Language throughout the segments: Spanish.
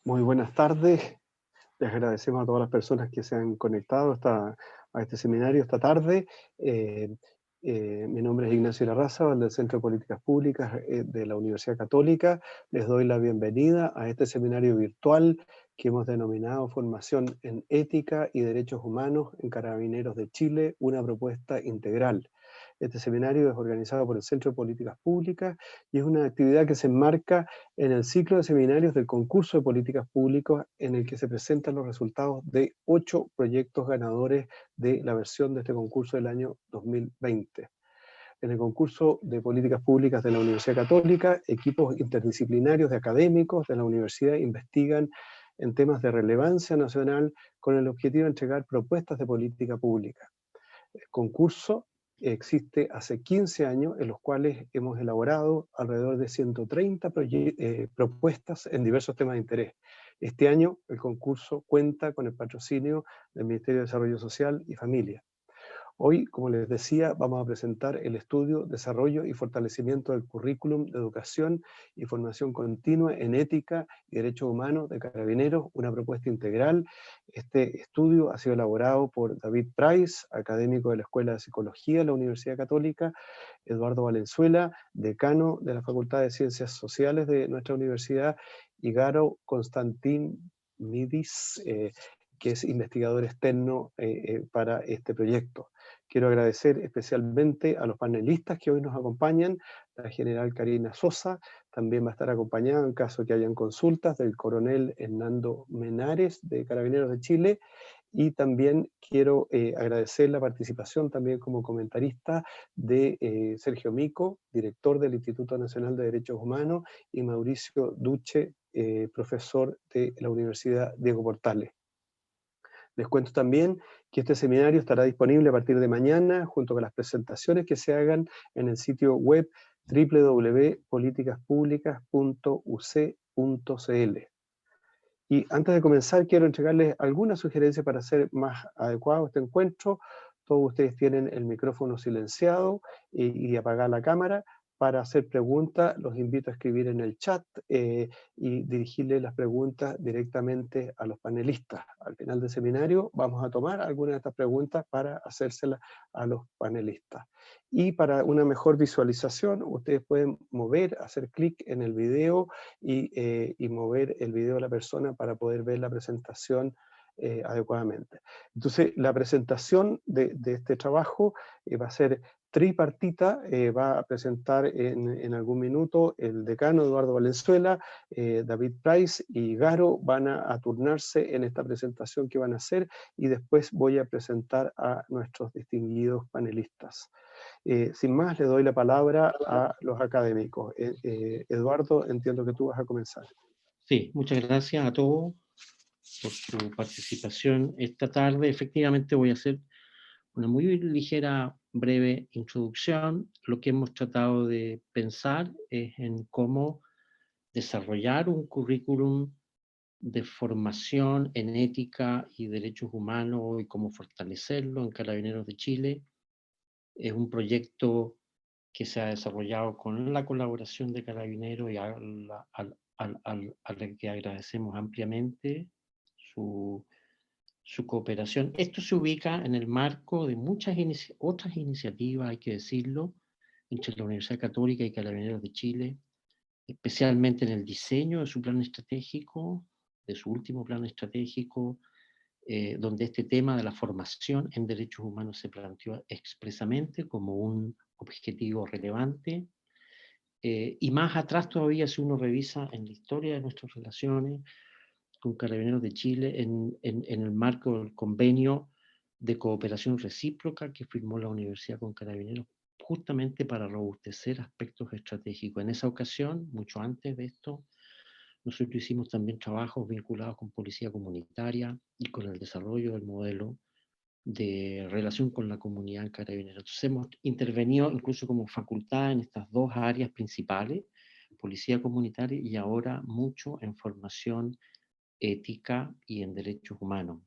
Muy buenas tardes. Les agradecemos a todas las personas que se han conectado a este seminario esta tarde. Eh, Mi nombre es Ignacio Larraza, del Centro de Políticas Públicas de la Universidad Católica. Les doy la bienvenida a este seminario virtual que hemos denominado Formación en Ética y Derechos Humanos en Carabineros de Chile, una propuesta integral. Este seminario es organizado por el Centro de Políticas Públicas y es una actividad que se enmarca en el ciclo de seminarios del concurso de políticas públicas en el que se presentan los resultados de 8 proyectos ganadores de la versión de este concurso del año 2020. En el concurso de políticas públicas de la Universidad Católica, equipos interdisciplinarios de académicos de la universidad investigan en temas de relevancia nacional con el objetivo de entregar propuestas de política pública. El concurso existe hace 15 años, en los cuales hemos elaborado alrededor de 130 propuestas en diversos temas de interés. Este año el concurso cuenta con el patrocinio del Ministerio de Desarrollo Social y Familia. Hoy, como les decía, vamos a presentar el estudio, desarrollo y fortalecimiento del currículum de educación y formación continua en ética y derechos humanos de Carabineros, una propuesta integral. Este estudio ha sido elaborado por David Price, académico de la Escuela de Psicología de la Universidad Católica, Eduardo Valenzuela, decano de la Facultad de Ciencias Sociales de nuestra universidad, y Garo Constantin Midis, que es investigador externo para este proyecto. Quiero agradecer especialmente a los panelistas que hoy nos acompañan, la general Karina Sosa, también va a estar acompañada en caso que hayan consultas del coronel Hernando Menares de Carabineros de Chile, y también quiero agradecer la participación también como comentarista de Sergio Mico, director del Instituto Nacional de Derechos Humanos, y Mauricio Duche, profesor de la Universidad Diego Portales. Les cuento también que este seminario estará disponible a partir de mañana, junto con las presentaciones que se hagan en el sitio web www.politicaspublicas.uc.cl. Y antes de comenzar, quiero entregarles algunas sugerencias para hacer más adecuado este encuentro. Todos ustedes tienen el micrófono silenciado y apagar la cámara. Para hacer preguntas, los invito a escribir en el chat y dirigirle las preguntas directamente a los panelistas. Al final del seminario vamos a tomar algunas de estas preguntas para hacérselas a los panelistas. Y para una mejor visualización, ustedes pueden hacer clic en el video y mover el video de la persona para poder ver la presentación adecuadamente. Entonces, la presentación de este trabajo va a ser tripartita. Va a presentar en algún minuto el decano Eduardo Valenzuela, David Price y Garo van a turnarse en esta presentación que van a hacer, y después voy a presentar a nuestros distinguidos panelistas. Sin más, le doy la palabra a los académicos. Eduardo, entiendo que tú vas a comenzar. Sí, muchas gracias a todos por su participación esta tarde. Efectivamente voy a hacer una muy ligera, breve introducción. Lo que hemos tratado de pensar es en cómo desarrollar un currículum de formación en ética y derechos humanos y cómo fortalecerlo en Carabineros de Chile. Es un proyecto que se ha desarrollado con la colaboración de Carabineros y a la que agradecemos ampliamente su, su cooperación. Esto se ubica en el marco de muchas otras iniciativas, hay que decirlo, entre la Universidad Católica y Carabineros de Chile, especialmente en el diseño de su plan estratégico, de su último plan estratégico, donde este tema de la formación en derechos humanos se planteó expresamente como un objetivo relevante. Y más atrás todavía, si uno revisa en la historia de nuestras relaciones con Carabineros de Chile, en el marco del convenio de cooperación recíproca que firmó la Universidad con Carabineros, justamente para robustecer aspectos estratégicos. En esa ocasión, mucho antes de esto, nosotros hicimos también trabajos vinculados con policía comunitaria y con el desarrollo del modelo de relación con la comunidad en Carabineros. Entonces hemos intervenido incluso como facultad en estas dos áreas principales, policía comunitaria y ahora mucho en formación ética y en derechos humanos.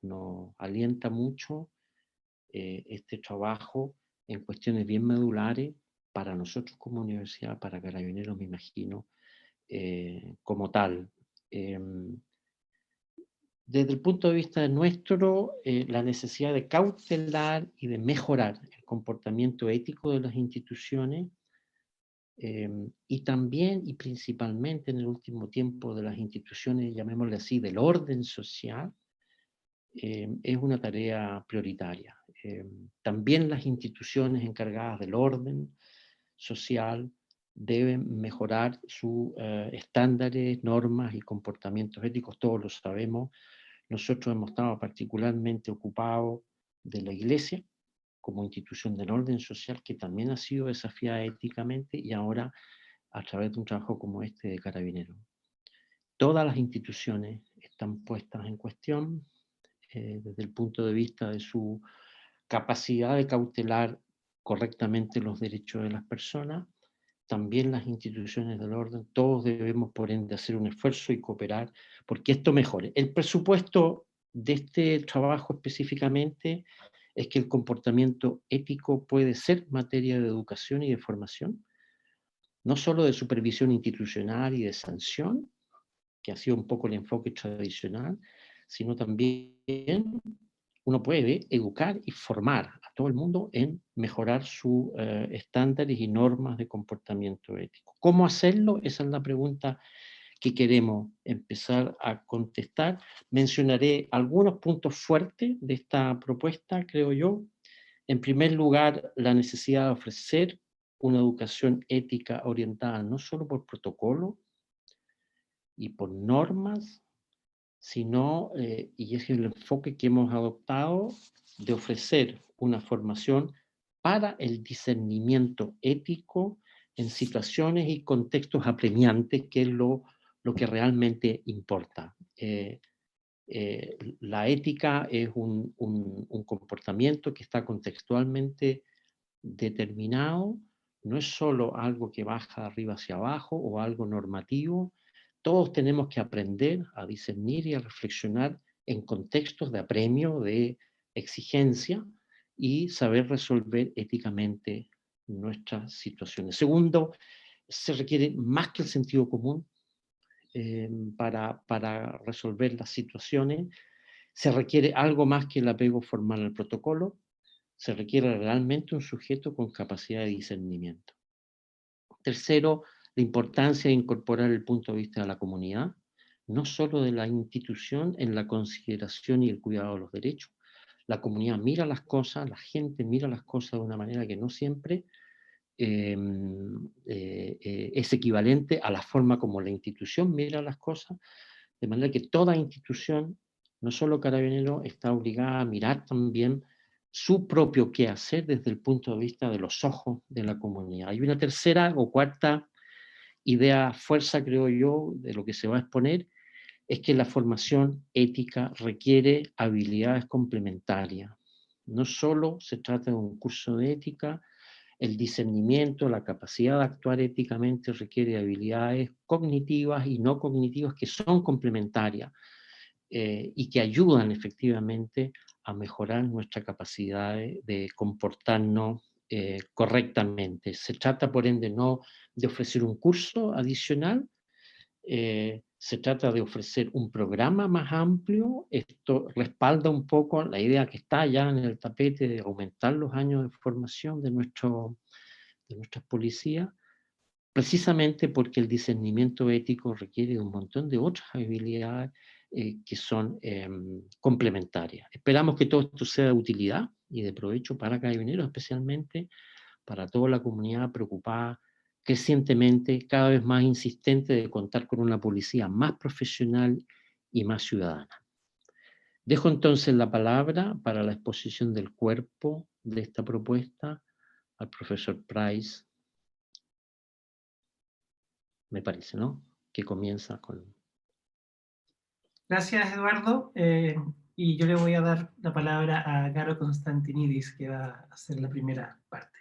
Nos alienta mucho este trabajo en cuestiones bien medulares para nosotros como universidad, para Carabineros me imagino, como tal. Desde el punto de vista nuestro, la necesidad de cautelar y de mejorar el comportamiento ético de las instituciones, y también y principalmente en el último tiempo de las instituciones, llamémosle así, del orden social, es una tarea prioritaria. También las instituciones encargadas del orden social deben mejorar sus estándares, normas y comportamientos éticos, todos lo sabemos. Nosotros hemos estado particularmente ocupados de la Iglesia como institución del orden social, que también ha sido desafiada éticamente, y ahora a través de un trabajo como este de Carabineros. Todas las instituciones están puestas en cuestión desde el punto de vista de su capacidad de cautelar correctamente los derechos de las personas. También las instituciones del orden, todos debemos por ende hacer un esfuerzo y cooperar porque esto mejore. El presupuesto de este trabajo específicamente es que el comportamiento ético puede ser materia de educación y de formación, no solo de supervisión institucional y de sanción, que ha sido un poco el enfoque tradicional, sino también uno puede educar y formar a todo el mundo en mejorar sus estándares y normas de comportamiento ético. ¿Cómo hacerlo? Esa es la pregunta que queremos empezar a contestar. Mencionaré algunos puntos fuertes de esta propuesta, creo yo. En primer lugar, la necesidad de ofrecer una educación ética orientada no solo por protocolo y por normas, sino, y es el enfoque que hemos adoptado, de ofrecer una formación para el discernimiento ético en situaciones y contextos apremiantes, que es lo que realmente importa. La ética es un comportamiento que está contextualmente determinado, no es solo algo que baja de arriba hacia abajo o algo normativo. Todos tenemos que aprender a discernir y a reflexionar en contextos de apremio, de exigencia, y saber resolver éticamente nuestras situaciones. Segundo, se requiere más que el sentido común para resolver las situaciones. Se requiere algo más que el apego formal al protocolo. Se requiere realmente un sujeto con capacidad de discernimiento. Tercero, la importancia de incorporar el punto de vista de la comunidad, no solo de la institución, en la consideración y el cuidado de los derechos. La comunidad mira las cosas, la gente mira las cosas de una manera que no siempre es equivalente a la forma como la institución mira las cosas, de manera que toda institución, no solo Carabineros, está obligada a mirar también su propio quehacer desde el punto de vista de los ojos de la comunidad. Hay una tercera o cuarta idea, fuerza, creo yo, de lo que se va a exponer, es que la formación ética requiere habilidades complementarias. No solo se trata de un curso de ética, el discernimiento, la capacidad de actuar éticamente requiere habilidades cognitivas y no cognitivas que son complementarias y que ayudan efectivamente a mejorar nuestra capacidad de comportarnos correctamente. Se trata, por ende, no de ofrecer un curso adicional, se trata de ofrecer un programa más amplio. Esto respalda un poco la idea que está ya en el tapete de aumentar los años de formación de nuestras policías, precisamente porque el discernimiento ético requiere de un montón de otras habilidades que son complementarias. Esperamos que todo esto sea de utilidad y de provecho para Carabineros, especialmente para toda la comunidad preocupada crecientemente, cada vez más insistente, de contar con una policía más profesional y más ciudadana. Dejo entonces la palabra para la exposición del cuerpo de esta propuesta al profesor Price, me parece, ¿no? Que comienza con... Gracias, Eduardo. Y yo le voy a dar la palabra a Garo Constantinidis, que va a hacer la primera parte.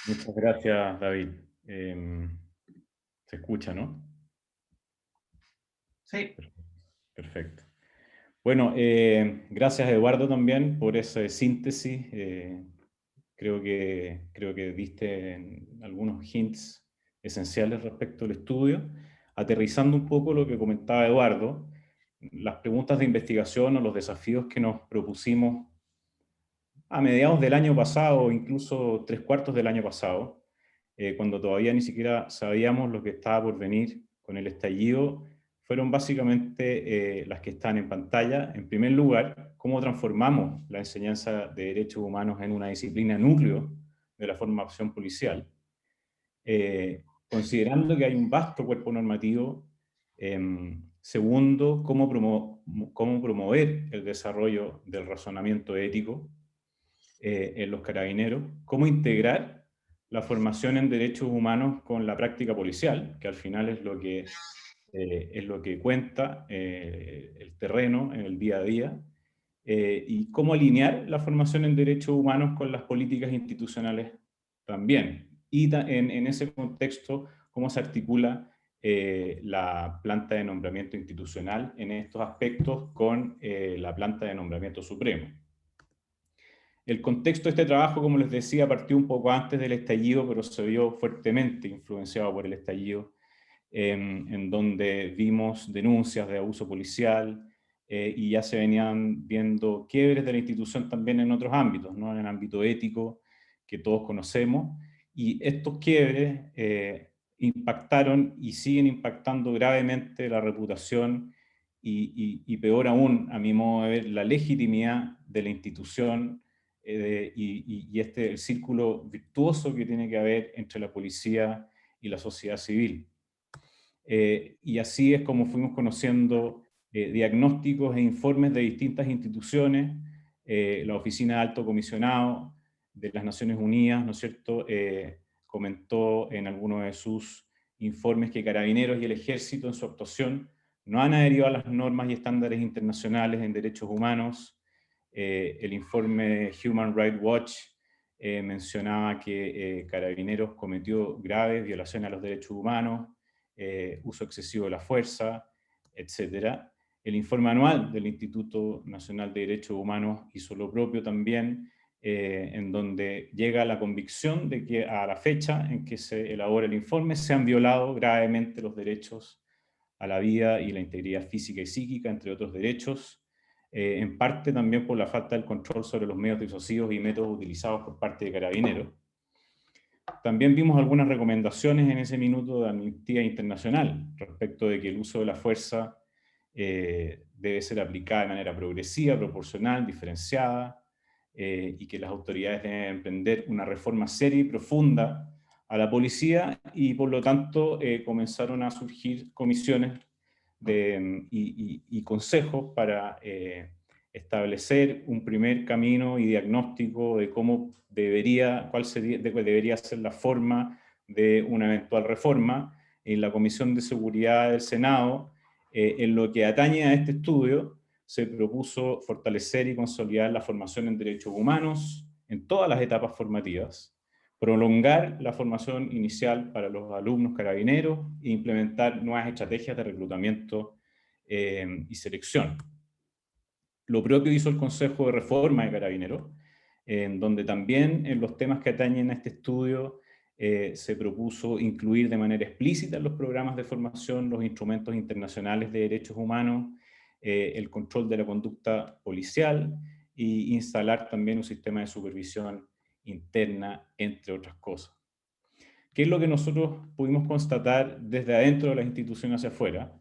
Muchas gracias, David. Se escucha, ¿no? Sí. Perfecto. Bueno, gracias, Eduardo, también por esa síntesis. Creo que diste algunos hints esenciales respecto al estudio, aterrizando un poco lo que comentaba Eduardo, las preguntas de investigación o los desafíos que nos propusimos a mediados del año pasado, incluso 3/4 del año pasado, cuando todavía ni siquiera sabíamos lo que estaba por venir con el estallido, fueron básicamente las que están en pantalla. En primer lugar, cómo transformamos la enseñanza de derechos humanos en una disciplina núcleo de la formación policial, considerando que hay un vasto cuerpo normativo. Segundo, cómo promover el desarrollo del razonamiento ético en los carabineros, cómo integrar la formación en derechos humanos con la práctica policial, que al final es lo que cuenta el terreno en el día a día, y cómo alinear la formación en derechos humanos con las políticas institucionales también. Y en ese contexto, cómo se articula la planta de nombramiento institucional en estos aspectos con la planta de nombramiento supremo. El contexto de este trabajo, como les decía, partió un poco antes del estallido, pero se vio fuertemente influenciado por el estallido, en donde vimos denuncias de abuso policial y ya se venían viendo quiebres de la institución también en otros ámbitos, ¿no? En el ámbito ético que todos conocemos, y estos quiebres impactaron y siguen impactando gravemente la reputación y peor aún, a mi modo de ver, la legitimidad de la institución y el círculo virtuoso que tiene que haber entre la policía y la sociedad civil. Y así es como fuimos conociendo diagnósticos e informes de distintas instituciones, la Oficina de Alto Comisionado de las Naciones Unidas, ¿no es cierto?, comentó en algunos de sus informes que Carabineros y el Ejército en su actuación no han adherido a las normas y estándares internacionales en derechos humanos. El informe de Human Rights Watch mencionaba que Carabineros cometió graves violaciones a los derechos humanos, uso excesivo de la fuerza, etc. El informe anual del Instituto Nacional de Derechos Humanos hizo lo propio también, en donde llega la convicción de que a la fecha en que se elabora el informe se han violado gravemente los derechos a la vida y la integridad física y psíquica, entre otros derechos, en parte también por la falta del control sobre los medios disuasivos y métodos utilizados por parte de Carabineros. También vimos algunas recomendaciones en ese minuto de Amnistía Internacional respecto de que el uso de la fuerza debe ser aplicada de manera progresiva, proporcional, diferenciada, y que las autoridades deben emprender una reforma seria y profunda a la policía, y por lo tanto comenzaron a surgir comisiones y consejos para establecer un primer camino y diagnóstico de cuál debería ser la forma de una eventual reforma. En la Comisión de Seguridad del Senado, en lo que atañe a este estudio, se propuso fortalecer y consolidar la formación en derechos humanos en todas las etapas formativas, prolongar la formación inicial para los alumnos carabineros e implementar nuevas estrategias de reclutamiento y selección. Lo propio hizo el Consejo de Reforma de Carabineros, en donde también en los temas que atañen a este estudio se propuso incluir de manera explícita en los programas de formación los instrumentos internacionales de derechos humanos, el control de la conducta policial e instalar también un sistema de supervisión interna, entre otras cosas. ¿Qué es lo que nosotros pudimos constatar desde adentro de las instituciones hacia afuera?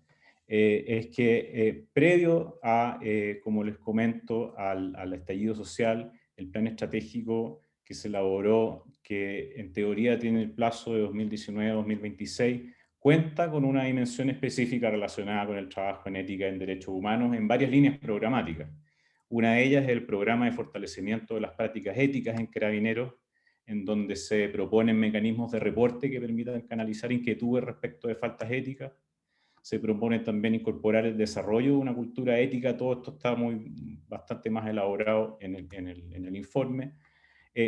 Es que previo a, como les comento, al estallido social, el plan estratégico que se elaboró, que en teoría tiene el plazo de 2019 a 2026, cuenta con una dimensión específica relacionada con el trabajo en ética en derechos humanos en varias líneas programáticas. Una de ellas es el programa de fortalecimiento de las prácticas éticas en Carabineros, en donde se proponen mecanismos de reporte que permitan canalizar inquietudes respecto de faltas éticas. Se propone también incorporar el desarrollo de una cultura ética. Todo esto está bastante más elaborado en el informe.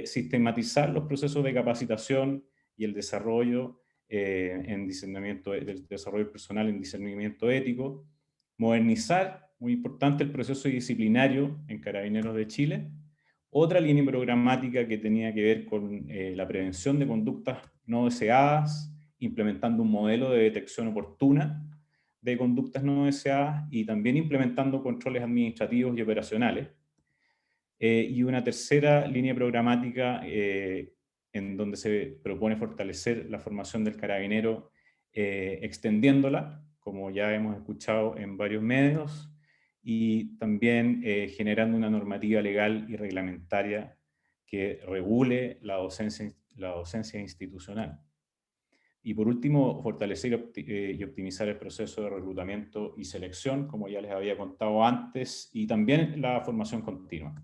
Sistematizar los procesos de capacitación y el desarrollo del desarrollo personal en discernimiento ético. Modernizar, muy importante, el proceso disciplinario en Carabineros de Chile. Otra línea programática que tenía que ver con la prevención de conductas no deseadas implementando un modelo de detección oportuna de conductas no deseadas y también implementando controles administrativos y operacionales. Y una tercera línea programática en donde se propone fortalecer la formación del carabinero, extendiéndola, como ya hemos escuchado en varios medios, y también generando una normativa legal y reglamentaria que regule la docencia institucional. Y por último, fortalecer y optimizar el proceso de reclutamiento y selección, como ya les había contado antes, y también la formación continua.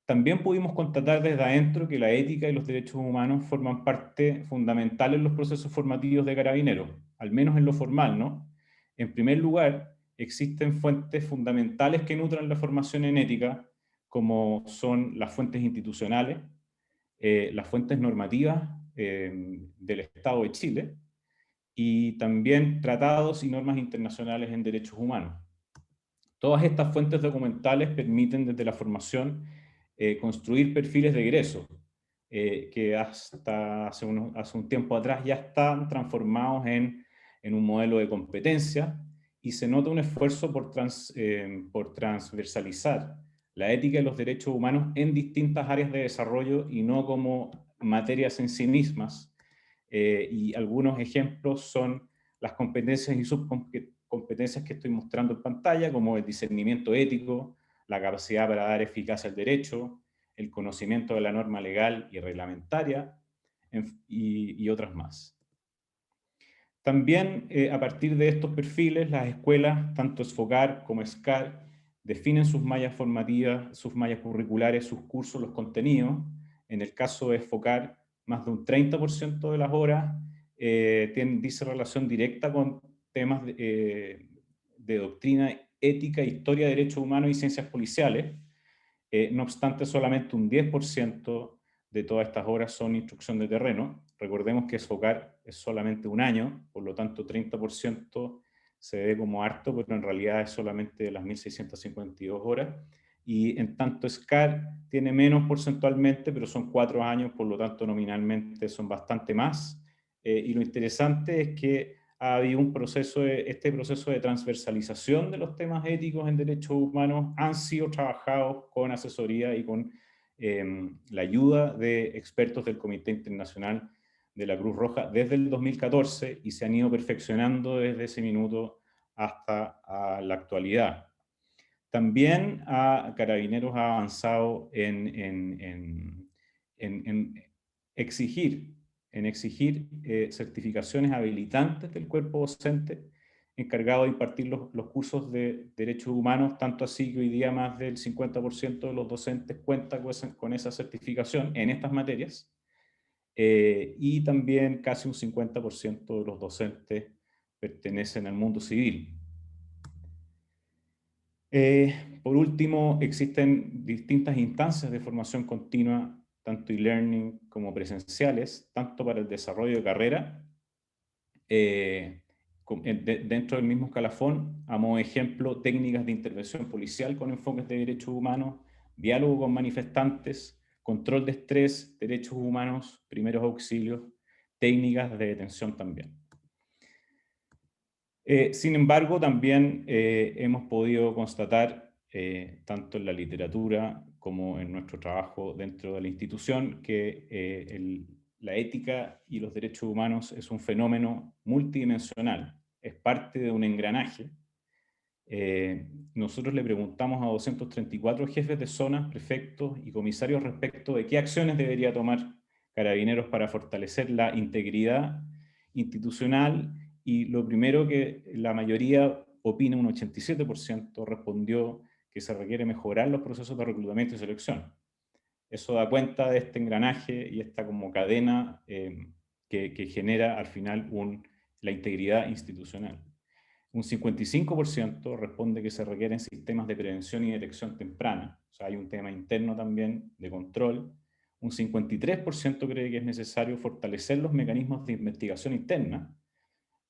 También pudimos constatar desde adentro que la ética y los derechos humanos forman parte fundamental en los procesos formativos de Carabineros, al menos en lo formal, ¿no? En primer lugar, existen fuentes fundamentales que nutran la formación en ética, como son las fuentes institucionales, las fuentes normativas del Estado de Chile, y también tratados y normas internacionales en derechos humanos. Todas estas fuentes documentales permiten desde la formación construir perfiles de egreso, que hasta hace un tiempo atrás ya están transformados en un modelo de competencia, y se nota un esfuerzo por transversalizar la ética y los derechos humanos en distintas áreas de desarrollo y no como materias en sí mismas. Y algunos ejemplos son las competencias y subcompetencias que estoy mostrando en pantalla, como el discernimiento ético, la capacidad para dar eficacia al derecho, el conocimiento de la norma legal y reglamentaria, y otras más. También, a partir de estos perfiles, las escuelas, tanto SFOCAR como SCAR, definen sus mallas formativas, sus mallas curriculares, sus cursos, los contenidos. En el caso de SFOCAR, más de un 30% de las horas dice relación directa con temas de doctrina, ética, historia, derechos humanos y ciencias policiales. No obstante, solamente un 10% de todas estas horas son instrucción de terreno. Recordemos que SFOCAR es solamente un año, por lo tanto 30% se ve como harto, pero en realidad es solamente de las 1.652 horas. Y en tanto SCAR tiene menos porcentualmente, pero son 4 años, por lo tanto nominalmente son bastante más. Y lo interesante es que ha habido este proceso de transversalización de los temas éticos en derechos humanos han sido trabajados con asesoría y con la ayuda de expertos del Comité Internacional de la Cruz Roja desde el 2014, y se han ido perfeccionando desde ese minuto hasta la actualidad. También Carabineros ha avanzado en exigir certificaciones habilitantes del cuerpo docente encargado de impartir los cursos de derechos humanos, tanto así que hoy día más del 50% de los docentes cuenta con esa certificación en estas materias, y también casi un 50% de los docentes pertenecen al mundo civil. Por último, existen distintas instancias de formación continua, tanto e-learning como presenciales, tanto para el desarrollo de carrera, dentro del mismo escalafón, a modo de ejemplo, técnicas de intervención policial con enfoques de derechos humanos, diálogo con manifestantes, control de estrés, derechos humanos, primeros auxilios, técnicas de detención también. Sin embargo, también hemos podido constatar, tanto en la literatura como en nuestro trabajo dentro de la institución, que la ética y los derechos humanos es un fenómeno multidimensional, es parte de un engranaje. Nosotros le preguntamos a 234 jefes de zona, prefectos y comisarios respecto de qué acciones debería tomar Carabineros para fortalecer la integridad institucional, y lo primero que la mayoría opina, un 87%, respondió que se requiere mejorar los procesos de reclutamiento y selección. Eso da cuenta de este engranaje y esta como cadena que genera al final la integridad institucional. Un 55% responde que se requieren sistemas de prevención y detección temprana. O sea, hay un tema interno también de control. Un 53% cree que es necesario fortalecer los mecanismos de investigación interna,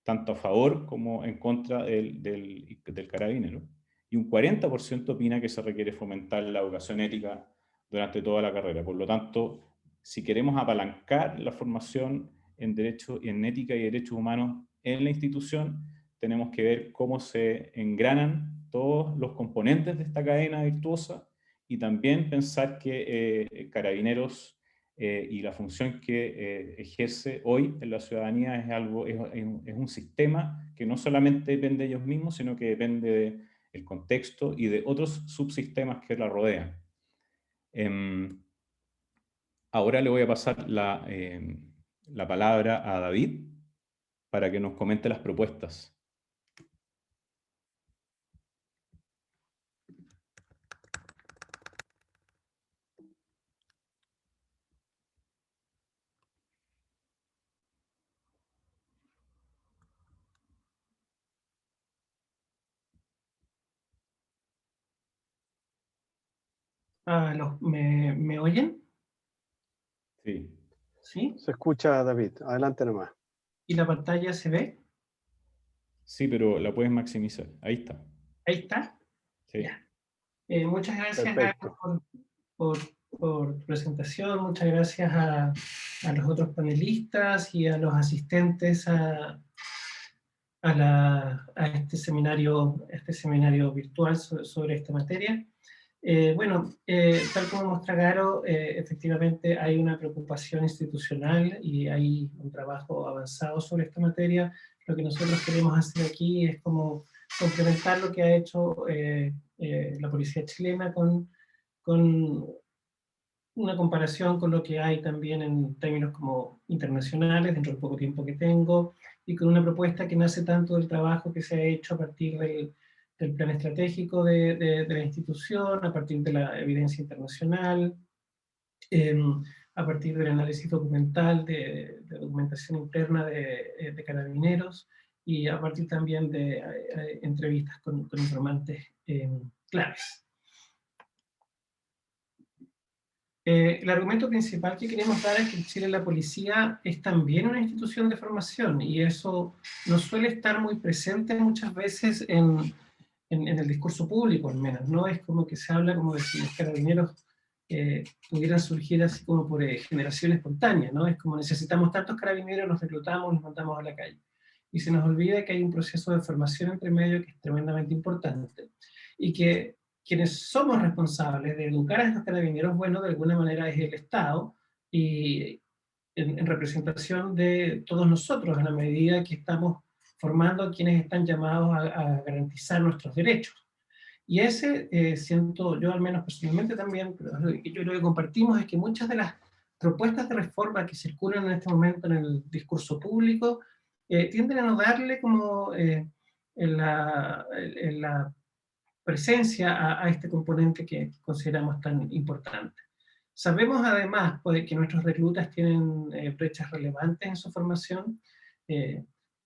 tanto a favor como en contra del carabinero. Y un 40% opina que se requiere fomentar la educación ética durante toda la carrera. Por lo tanto, si queremos apalancar la formación en ética y derechos humanos en la institución, tenemos que ver cómo se engranan todos los componentes de esta cadena virtuosa, y también pensar que Carabineros y la función que ejerce hoy en la ciudadanía es un sistema que no solamente depende de ellos mismos, sino que depende del contexto y de otros subsistemas que la rodean. Ahora le voy a pasar la palabra a David para que nos comente las propuestas. ¿Me oyen? Sí. ¿Sí? Se escucha, David. Adelante nomás. ¿Y la pantalla se ve? Sí, pero la puedes maximizar. Ahí está. Ahí está. Sí. Ya. Muchas gracias, Perfecto. Garo, por tu presentación. Muchas gracias a los otros panelistas y a los asistentes a este seminario virtual sobre esta materia. Tal como muestra Garo, efectivamente hay una preocupación institucional y hay un trabajo avanzado sobre esta materia. Lo que nosotros queremos hacer aquí es como complementar lo que ha hecho la policía chilena con una comparación con lo que hay también en términos como internacionales, dentro del poco tiempo que tengo, y con una propuesta que nace tanto del trabajo que se ha hecho a partir del plan estratégico de la institución, a partir de la evidencia internacional, a partir del análisis documental, de documentación interna de Carabineros, y a partir también de entrevistas con informantes claves. El argumento principal que queremos dar es que en Chile la policía es también una institución de formación, y eso no suele estar muy presente muchas veces en el discurso público, al menos, ¿no? Es como que se habla como de si los carabineros pudieran surgir así como por generación espontánea, ¿no? Es como necesitamos tantos carabineros, los reclutamos, los mandamos a la calle. Y se nos olvida que hay un proceso de formación entre medio que es tremendamente importante, y que quienes somos responsables de educar a estos carabineros, bueno, de alguna manera es el Estado, y en representación de todos nosotros, en la medida que estamos formando a quienes están llamados a garantizar nuestros derechos. Y ese, siento yo al menos personalmente también, pero yo lo que compartimos es que muchas de las propuestas de reforma que circulan en este momento en el discurso público tienden a no darle como en la presencia a este componente que consideramos tan importante. Sabemos además que nuestros reclutas tienen brechas relevantes en su formación,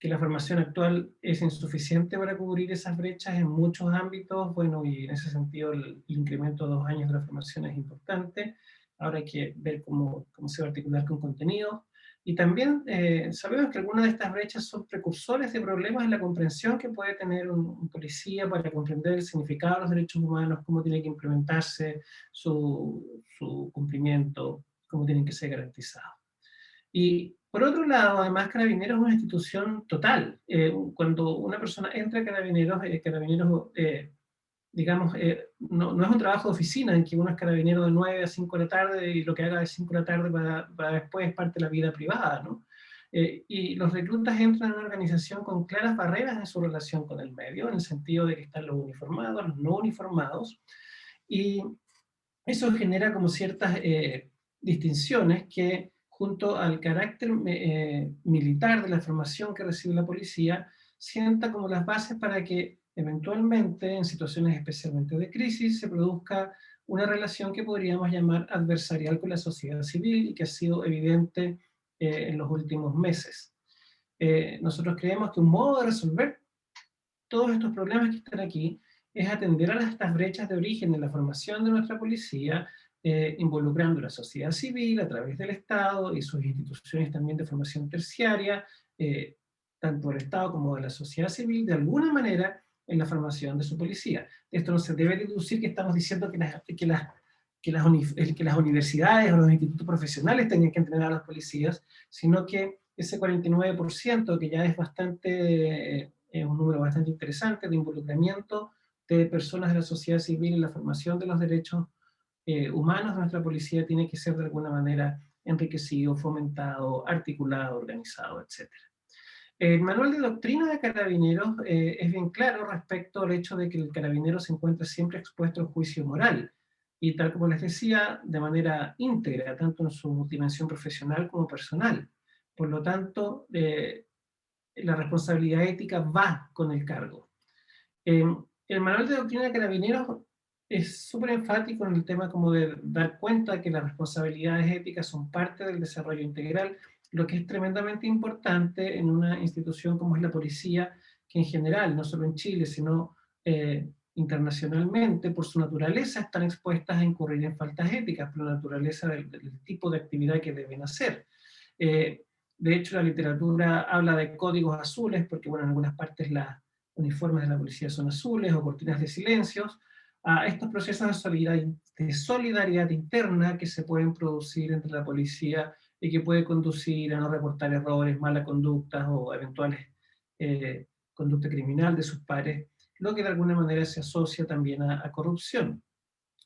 que la formación actual es insuficiente para cubrir esas brechas en muchos ámbitos, bueno, y en ese sentido el incremento de 2 años de la formación es importante. Ahora hay que ver cómo se va a articular con contenido. Y también sabemos que algunas de estas brechas son precursores de problemas en la comprensión que puede tener un policía para comprender el significado de los derechos humanos, cómo tiene que implementarse su cumplimiento, cómo tienen que ser garantizados. Y por otro lado, además, Carabineros es una institución total. Cuando una persona entra a Carabineros, digamos, no es un trabajo de oficina en que uno es carabinero de 9 a 5 de la tarde y lo que haga de 5 de la tarde para después es parte de la vida privada, ¿no? Y los reclutas entran en una organización con claras barreras en su relación con el medio, en el sentido de que están los uniformados, los no uniformados, y eso genera como ciertas distinciones que, junto al carácter militar de la formación que recibe la policía, sienta como las bases para que eventualmente, en situaciones especialmente de crisis, se produzca una relación que podríamos llamar adversarial con la sociedad civil y que ha sido evidente en los últimos meses. Nosotros creemos que un modo de resolver todos estos problemas que están aquí es atender a estas brechas de origen en la formación de nuestra policía, involucrando a la sociedad civil a través del Estado y sus instituciones también de formación terciaria, tanto del Estado como de la sociedad civil, de alguna manera en la formación de su policía. Esto no se debe deducir que estamos diciendo que las universidades o los institutos profesionales tengan que entrenar a los policías, sino que ese 49%, que ya es bastante, un número bastante interesante de involucramiento de personas de la sociedad civil en la formación de los derechos humanos de nuestra policía, tiene que ser de alguna manera enriquecido, fomentado, articulado, organizado, etc. El manual de doctrina de Carabineros es bien claro respecto al hecho de que el carabinero se encuentra siempre expuesto al juicio moral, y tal como les decía, de manera íntegra, tanto en su dimensión profesional como personal. Por lo tanto, la responsabilidad ética va con el cargo. El manual de doctrina de Carabineros es súper enfático en el tema como de dar cuenta de que las responsabilidades éticas son parte del desarrollo integral, lo que es tremendamente importante en una institución como es la policía, que en general, no solo en Chile, sino internacionalmente, por su naturaleza, están expuestas a incurrir en faltas éticas, por la naturaleza del tipo de actividad que deben hacer. De hecho, la literatura habla de códigos azules, porque bueno, en algunas partes los uniformes de la policía son azules, o cortinas de silencios, a estos procesos de solidaridad interna que se pueden producir entre la policía y que puede conducir a no reportar errores, malas conductas o eventuales conducta criminal de sus pares, lo que de alguna manera se asocia también a corrupción.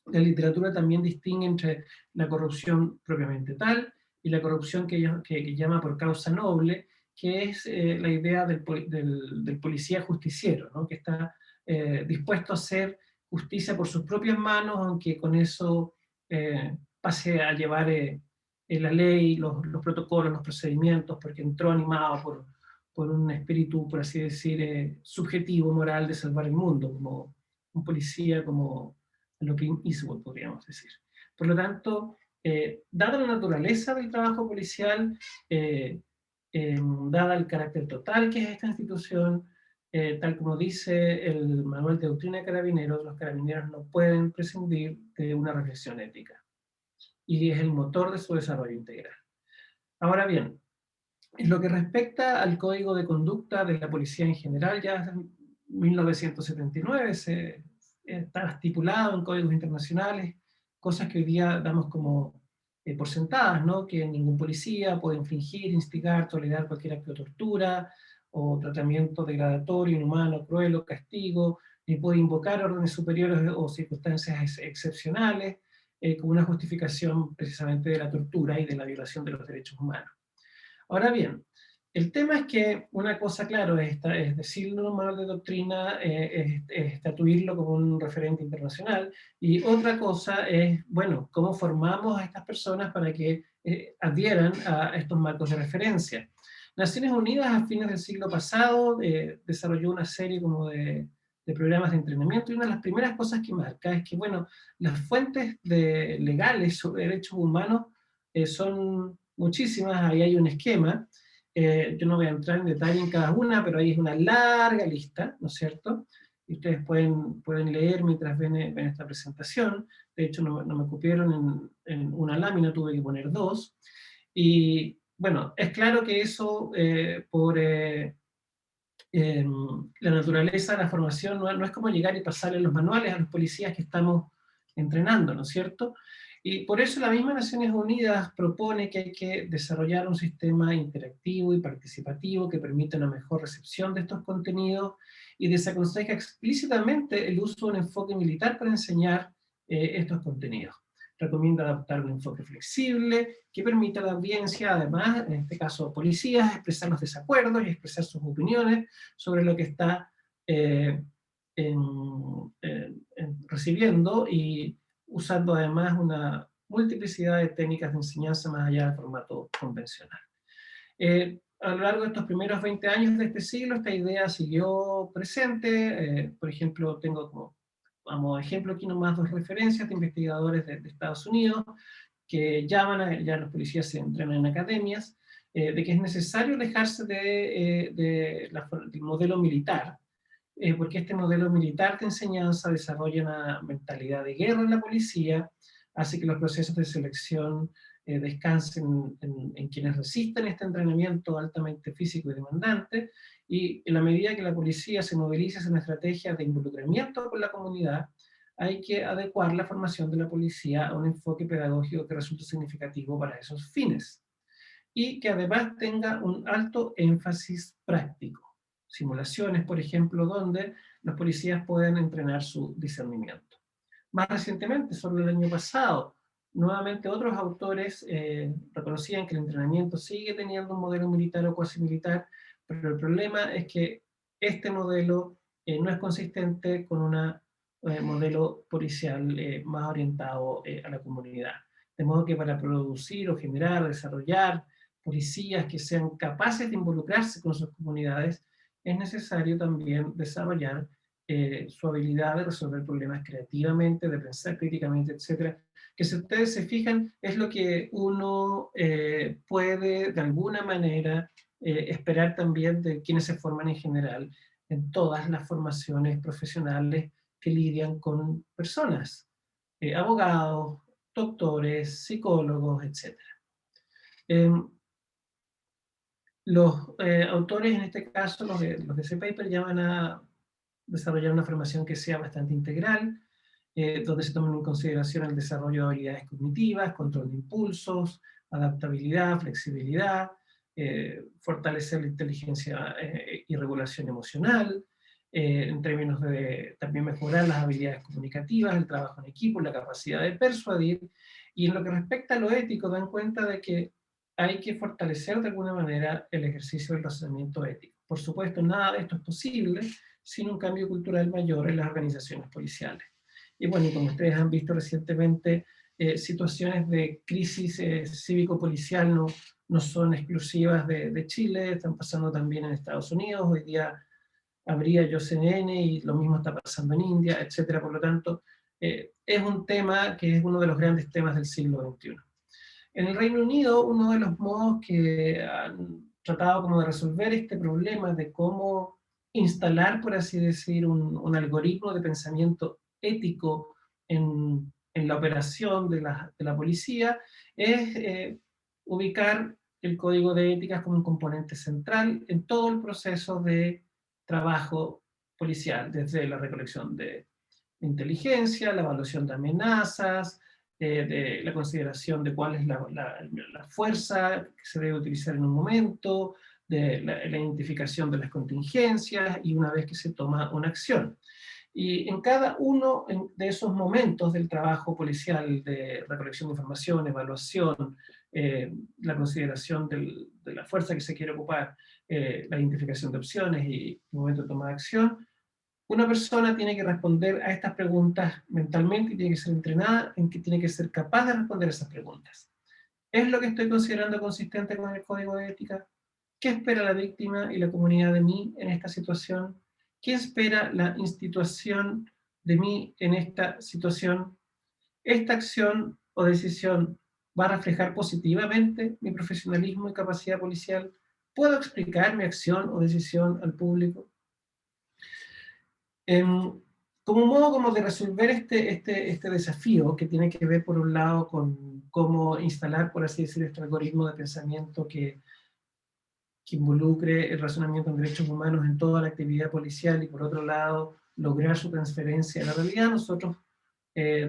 La literatura también distingue entre la corrupción propiamente tal y la corrupción que llama por causa noble, que es la idea del policía justiciero, ¿no? Que está dispuesto a hacer justicia por sus propias manos, aunque con eso pase a llevar la ley, los protocolos, los procedimientos, porque entró animado por un espíritu, por así decir, subjetivo, moral, de salvar el mundo, como un policía, como lo que Eastwood, podríamos decir. Por lo tanto, dada la naturaleza del trabajo policial, dada el carácter total que es esta institución, tal como dice el manual de doctrina de Carabineros, los carabineros no pueden prescindir de una reflexión ética. Y es el motor de su desarrollo integral. Ahora bien, en lo que respecta al código de conducta de la policía en general, ya en 1979 está estipulado en códigos internacionales, cosas que hoy día damos como por sentadas, ¿no? Que ningún policía puede infringir, instigar, tolerar cualquier acto de tortura o tratamiento degradatorio, inhumano, cruel o castigo, ni puede invocar órdenes superiores o circunstancias excepcionales como una justificación precisamente de la tortura y de la violación de los derechos humanos. Ahora bien, el tema es que una cosa, claro, es decirlo en un manual de doctrina, es estatuirlo como un referente internacional, y otra cosa es, bueno, cómo formamos a estas personas para que adhieran a estos marcos de referencia. Naciones Unidas a fines del siglo pasado desarrolló una serie como de programas de entrenamiento, y una de las primeras cosas que marca es que, bueno, las fuentes legales sobre derechos humanos son muchísimas, ahí hay un esquema. Yo no voy a entrar en detalle en cada una, pero ahí es una larga lista, ¿no es cierto? Y ustedes pueden leer mientras ven esta presentación. De hecho, no me cupieron en una lámina, tuve que poner 2. Y bueno, es claro que eso, por la naturaleza de la formación, no es como llegar y pasarle los manuales a los policías que estamos entrenando, ¿no es cierto? Y por eso la misma Naciones Unidas propone que hay que desarrollar un sistema interactivo y participativo que permita una mejor recepción de estos contenidos, y desaconseja explícitamente el uso de un enfoque militar para enseñar estos contenidos. Recomienda adoptar un enfoque flexible que permita a la audiencia, además, en este caso policías, expresar los desacuerdos y expresar sus opiniones sobre lo que está recibiendo, y usando además una multiplicidad de técnicas de enseñanza más allá del formato convencional. A lo largo de estos primeros 20 años de este siglo, esta idea siguió presente. Por ejemplo, tengo como ejemplo aquí nomás 2 referencias de investigadores de Estados Unidos que llaman, ya los policías se entrenan en academias, de que es necesario alejarse del modelo militar, porque este modelo militar de enseñanza desarrolla una mentalidad de guerra en la policía, hace que los procesos de selección descansen en quienes resisten este entrenamiento altamente físico y demandante, y en la medida que la policía se moviliza en una estrategia de involucramiento con la comunidad, hay que adecuar la formación de la policía a un enfoque pedagógico que resulte significativo para esos fines. y que además tenga un alto énfasis práctico. Simulaciones, por ejemplo, donde los policías pueden entrenar su discernimiento. Más recientemente, solo el año pasado, nuevamente otros autores reconocían que el entrenamiento sigue teniendo un modelo militar o cuasi militar, pero el problema es que este modelo no es consistente con un modelo policial más orientado a la comunidad. De modo que para producir o generar, desarrollar policías que sean capaces de involucrarse con sus comunidades, es necesario también desarrollar su habilidad de resolver problemas creativamente, de pensar críticamente, etc. Que si ustedes se fijan, es lo que uno puede de alguna manera esperar también de quienes se forman en general en todas las formaciones profesionales que lidian con personas, abogados, doctores, psicólogos, etc. Los autores, en este caso, los de ese paper, llaman a desarrollar una formación que sea bastante integral, donde se tomen en consideración el desarrollo de habilidades cognitivas, control de impulsos, adaptabilidad, flexibilidad, fortalecer la inteligencia y regulación emocional, en términos de también mejorar las habilidades comunicativas, el trabajo en equipo, la capacidad de persuadir, y en lo que respecta a lo ético, dan cuenta de que hay que fortalecer de alguna manera el ejercicio del razonamiento ético. Por supuesto, nada de esto es posible sin un cambio cultural mayor en las organizaciones policiales. Y bueno, como ustedes han visto recientemente, situaciones de crisis cívico-policial no son exclusivas de Chile, están pasando también en Estados Unidos, hoy día habría CNN y lo mismo está pasando en India, etc. Por lo tanto, es un tema que es uno de los grandes temas del siglo XXI. En el Reino Unido, uno de los modos que han tratado como de resolver este problema de cómo instalar, por así decir, un algoritmo de pensamiento ético en la operación de la policía es ubicar el código de éticas como un componente central en todo el proceso de trabajo policial, desde la recolección de inteligencia, la evaluación de amenazas, de la consideración de cuál es la fuerza que se debe utilizar en un momento, de la identificación de las contingencias y una vez que se toma una acción. Y en cada uno de esos momentos del trabajo policial de recolección de información, evaluación, la consideración de la fuerza que se quiere ocupar, la identificación de opciones y el momento de tomar acción, una persona tiene que responder a estas preguntas mentalmente y tiene que ser entrenada en que tiene que ser capaz de responder esas preguntas. ¿Es lo que estoy considerando consistente con el código de ética? ¿Qué espera la víctima y la comunidad de mí en esta situación? ¿Qué espera la institución de mí en esta situación? ¿Esta acción o decisión va a reflejar positivamente mi profesionalismo y capacidad policial? ¿Puedo explicar mi acción o decisión al público? Como un modo como de resolver este desafío, que tiene que ver por un lado con cómo instalar, por así decir, este algoritmo de pensamiento que involucre el razonamiento en derechos humanos en toda la actividad policial y por otro lado lograr su transferencia a la realidad, nosotros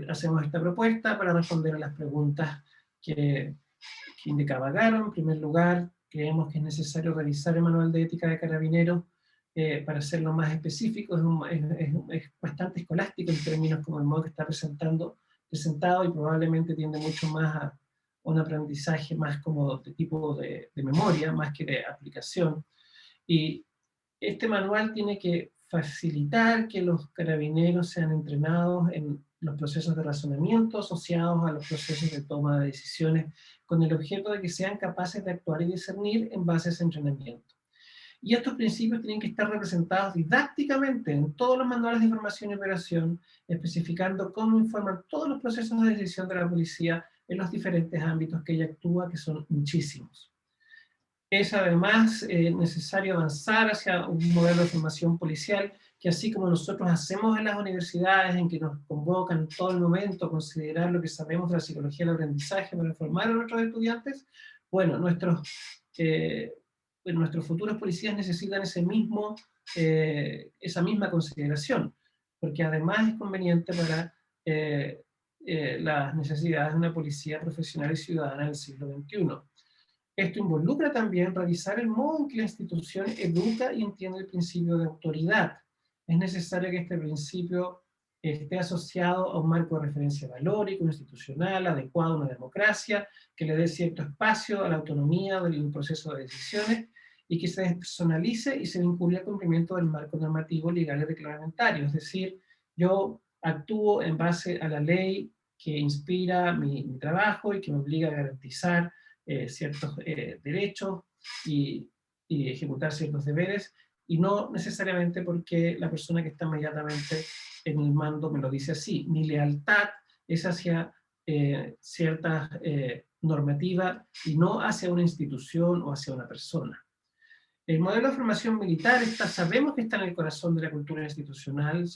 hacemos esta propuesta para responder a las preguntas que indicaba Garo. En primer lugar, creemos que es necesario revisar el manual de ética de Carabineros para hacerlo más específico. Es bastante escolástico en términos como el modo que está presentado y probablemente tiende mucho más a un aprendizaje más como de tipo de memoria, más que de aplicación. Y este manual tiene que facilitar que los carabineros sean entrenados en los procesos de razonamiento asociados a los procesos de toma de decisiones, con el objeto de que sean capaces de actuar y discernir en base a ese entrenamiento. Y estos principios tienen que estar representados didácticamente en todos los manuales de información y operación, especificando cómo informan todos los procesos de decisión de la policía en los diferentes ámbitos que ella actúa, que son muchísimos. Es además necesario avanzar hacia un modelo de formación policial que, así como nosotros hacemos en las universidades, en que nos convocan todo el momento a considerar lo que sabemos de la psicología del aprendizaje para formar a nuestros estudiantes, bueno, nuestros futuros policías necesitan esa misma consideración, porque además es conveniente para las necesidades de una policía profesional y ciudadana del siglo XXI. Esto involucra también revisar el modo en que la institución educa y entiende el principio de autoridad. Es necesario que este principio esté asociado a un marco de referencia valórico, institucional, adecuado a una democracia, que le dé cierto espacio a la autonomía del proceso de decisiones y que se despersonalice y se vincule al cumplimiento del marco normativo legal y reglamentario. Es decir, yo actúo en base a la ley que inspira mi trabajo y que me obliga a garantizar ciertos derechos y ejecutar ciertos deberes, y no necesariamente porque la persona que está inmediatamente en el mando me lo dice así. Mi lealtad es hacia cierta normativa y no hacia una institución o hacia una persona. El modelo de formación militar sabemos que está en el corazón de la cultura institucional.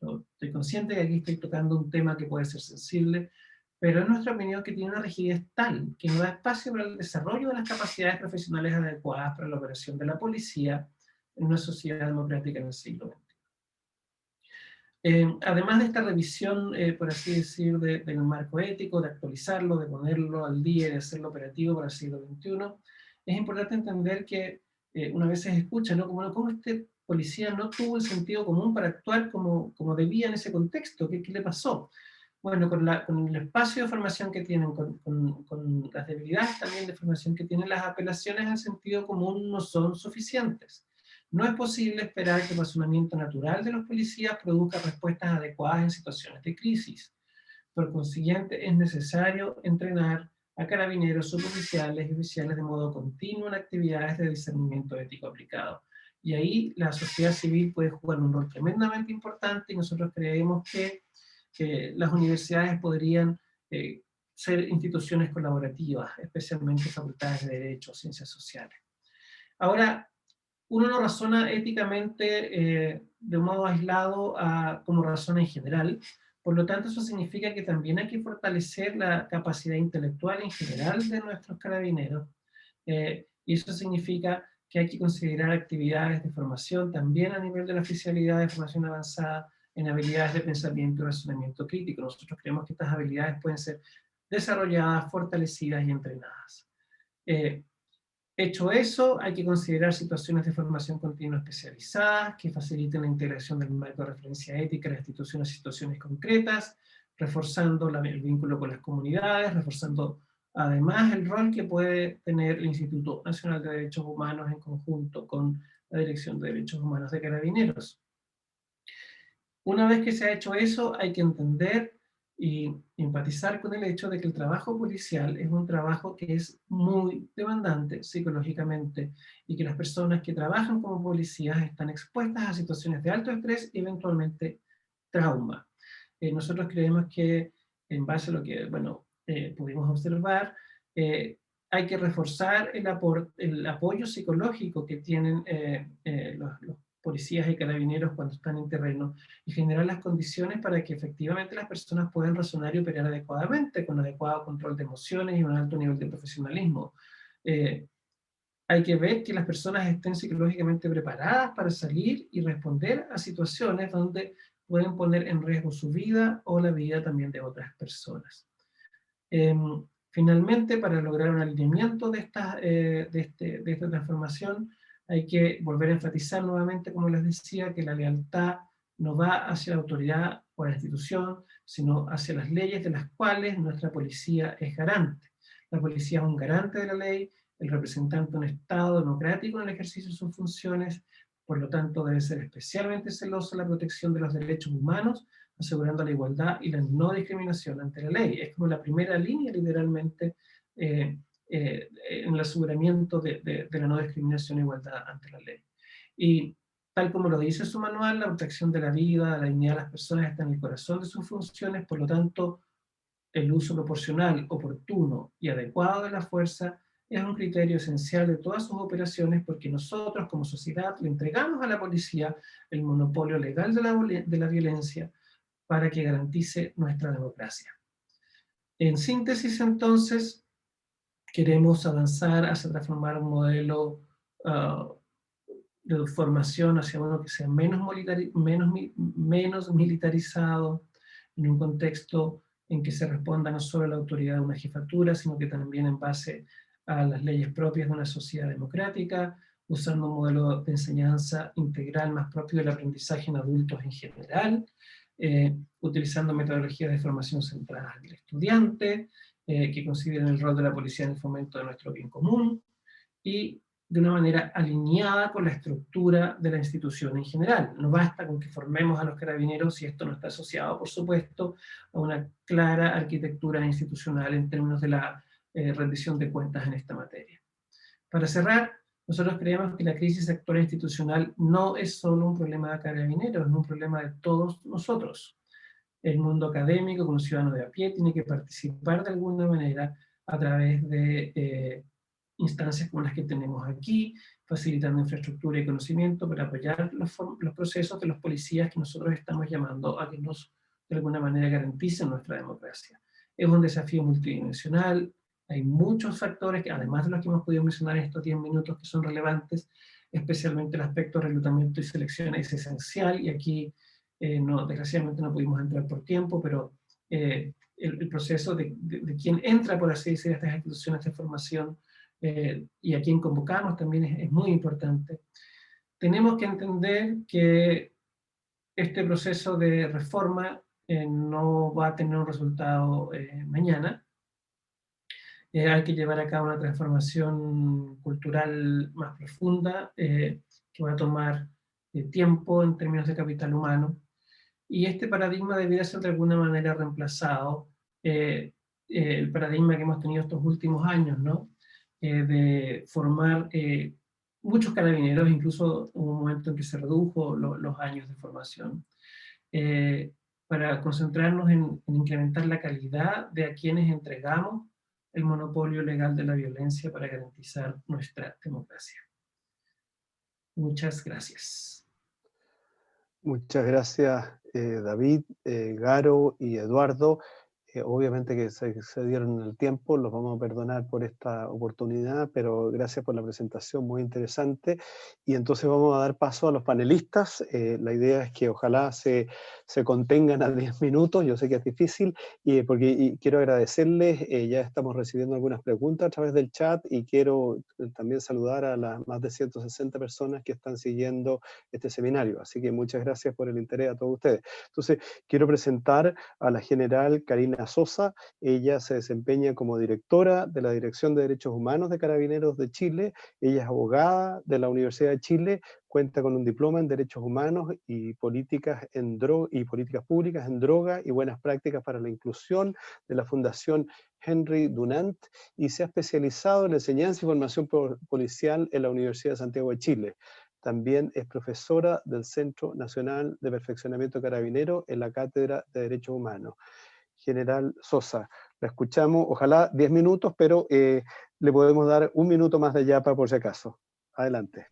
Yo estoy consciente de que aquí estoy tocando un tema que puede ser sensible, pero es nuestra opinión que tiene una rigidez tal que no da espacio para el desarrollo de las capacidades profesionales adecuadas para la operación de la policía en una sociedad democrática en el siglo XX. Además de esta revisión, por así decir, del marco ético, de actualizarlo, de ponerlo al día y de hacerlo operativo para el siglo XXI, es importante entender que una vez se escucha, ¿no? Como este policía no tuvo el sentido común para actuar como debía en ese contexto. ¿Qué le pasó? Bueno, con el espacio de formación que tienen, con las debilidades también de formación que tienen, las apelaciones al sentido común no son suficientes. No es posible esperar que el razonamiento natural de los policías produzca respuestas adecuadas en situaciones de crisis. Por consiguiente, es necesario entrenar a carabineros, suboficiales y oficiales de modo continuo en actividades de discernimiento ético aplicado. Y ahí la sociedad civil puede jugar un rol tremendamente importante, y nosotros creemos que las universidades podrían ser instituciones colaborativas, especialmente facultades de Derecho o Ciencias Sociales. Ahora, uno no razona éticamente de un modo aislado como razona en general. Por lo tanto, eso significa que también hay que fortalecer la capacidad intelectual en general de nuestros carabineros. Y eso significa que hay que considerar actividades de formación también a nivel de la oficialidad de formación avanzada en habilidades de pensamiento y razonamiento crítico. Nosotros creemos que estas habilidades pueden ser desarrolladas, fortalecidas y entrenadas. Hecho eso, hay que considerar situaciones de formación continua especializadas que faciliten la integración del marco de referencia ética en las instituciones y situaciones concretas, reforzando el vínculo con las comunidades, reforzando además el rol que puede tener el Instituto Nacional de Derechos Humanos en conjunto con la Dirección de Derechos Humanos de Carabineros. Una vez que se ha hecho eso, hay que entender y empatizar con el hecho de que el trabajo policial es un trabajo que es muy demandante psicológicamente, y que las personas que trabajan como policías están expuestas a situaciones de alto estrés y eventualmente trauma. Nosotros creemos que, en base a lo que pudimos observar, hay que reforzar el apoyo psicológico que tienen los policías y carabineros cuando están en terreno, y generar las condiciones para que efectivamente las personas puedan razonar y operar adecuadamente, con adecuado control de emociones y un alto nivel de profesionalismo. Hay que ver que las personas estén psicológicamente preparadas para salir y responder a situaciones donde pueden poner en riesgo su vida o la vida también de otras personas. Finalmente, para lograr un alineamiento de esta transformación, hay que volver a enfatizar nuevamente, como les decía, que la lealtad no va hacia la autoridad o la institución, sino hacia las leyes de las cuales nuestra policía es garante. La policía es un garante de la ley, el representante de un Estado democrático en el ejercicio de sus funciones. Por lo tanto, debe ser especialmente celoso la protección de los derechos humanos, asegurando la igualdad y la no discriminación ante la ley. Es como la primera línea, literalmente, en el aseguramiento de la no discriminación e igualdad ante la ley. Y tal como lo dice su manual, la protección de la vida, la dignidad de las personas está en el corazón de sus funciones. Por lo tanto, el uso proporcional, oportuno y adecuado de la fuerza es un criterio esencial de todas sus operaciones, porque nosotros como sociedad le entregamos a la policía el monopolio legal de la violencia para que garantice nuestra democracia. En síntesis, entonces, queremos avanzar hacia transformar un modelo de formación hacia uno que sea menos militarizado, en un contexto en que se responda no solo a la autoridad de una jefatura, sino que también en base a las leyes propias de una sociedad democrática, usando un modelo de enseñanza integral más propio del aprendizaje en adultos en general, utilizando metodologías de formación centradas en el estudiante, que consideren el rol de la policía en el fomento de nuestro bien común, y de una manera alineada con la estructura de la institución en general. No basta con que formemos a los carabineros si esto no está asociado, por supuesto, a una clara arquitectura institucional en términos de la rendición de cuentas en esta materia. Para cerrar, nosotros creemos que la crisis actual institucional no es solo un problema de carabineros, es un problema de todos nosotros. El mundo académico, como ciudadano de a pie, tiene que participar de alguna manera a través de instancias como las que tenemos aquí, facilitando infraestructura y conocimiento para apoyar los procesos de los policías que nosotros estamos llamando a que nos, de alguna manera, garanticen nuestra democracia. Es un desafío multidimensional, hay muchos factores, que, además de los que hemos podido mencionar en estos 10 minutos, que son relevantes, especialmente el aspecto de reclutamiento y selección es esencial, y aquí desgraciadamente no pudimos entrar por tiempo, pero el proceso de quién entra, por así decir, a estas instituciones de formación y a quién convocamos también es muy importante. Tenemos que entender que este proceso de reforma no va a tener un resultado mañana. Hay que llevar a cabo una transformación cultural más profunda, que va a tomar tiempo en términos de capital humano, y este paradigma debería ser de alguna manera reemplazado, el paradigma que hemos tenido estos últimos años, ¿no? De formar muchos carabineros, incluso hubo un momento en que se redujo los años de formación, para concentrarnos en incrementar la calidad de a quienes entregamos el monopolio legal de la violencia para garantizar nuestra democracia. Muchas gracias. Muchas gracias, David, Garo y Eduardo. Obviamente que se excedieron el tiempo, los vamos a perdonar por esta oportunidad, pero gracias por la presentación, muy interesante. Y entonces vamos a dar paso a los panelistas. La idea es que ojalá se contengan a 10 minutos, yo sé que es difícil, porque quiero agradecerles, ya estamos recibiendo algunas preguntas a través del chat, y quiero también saludar a las más de 160 personas que están siguiendo este seminario. Así que muchas gracias por el interés a todos ustedes. Entonces, quiero presentar a la general Karina Sosa. Ella se desempeña como directora de la Dirección de Derechos Humanos de Carabineros de Chile. Ella es abogada de la Universidad de Chile, cuenta con un diploma en Derechos Humanos y políticas públicas en droga y buenas prácticas para la inclusión de la Fundación Henry Dunant, y se ha especializado en enseñanza y formación policial en la Universidad de Santiago de Chile. También es profesora del Centro Nacional de Perfeccionamiento Carabinero en la Cátedra de Derechos Humanos. General Sosa, la escuchamos, ojalá 10 minutos, pero le podemos dar un minuto más de yapa por si acaso. Adelante.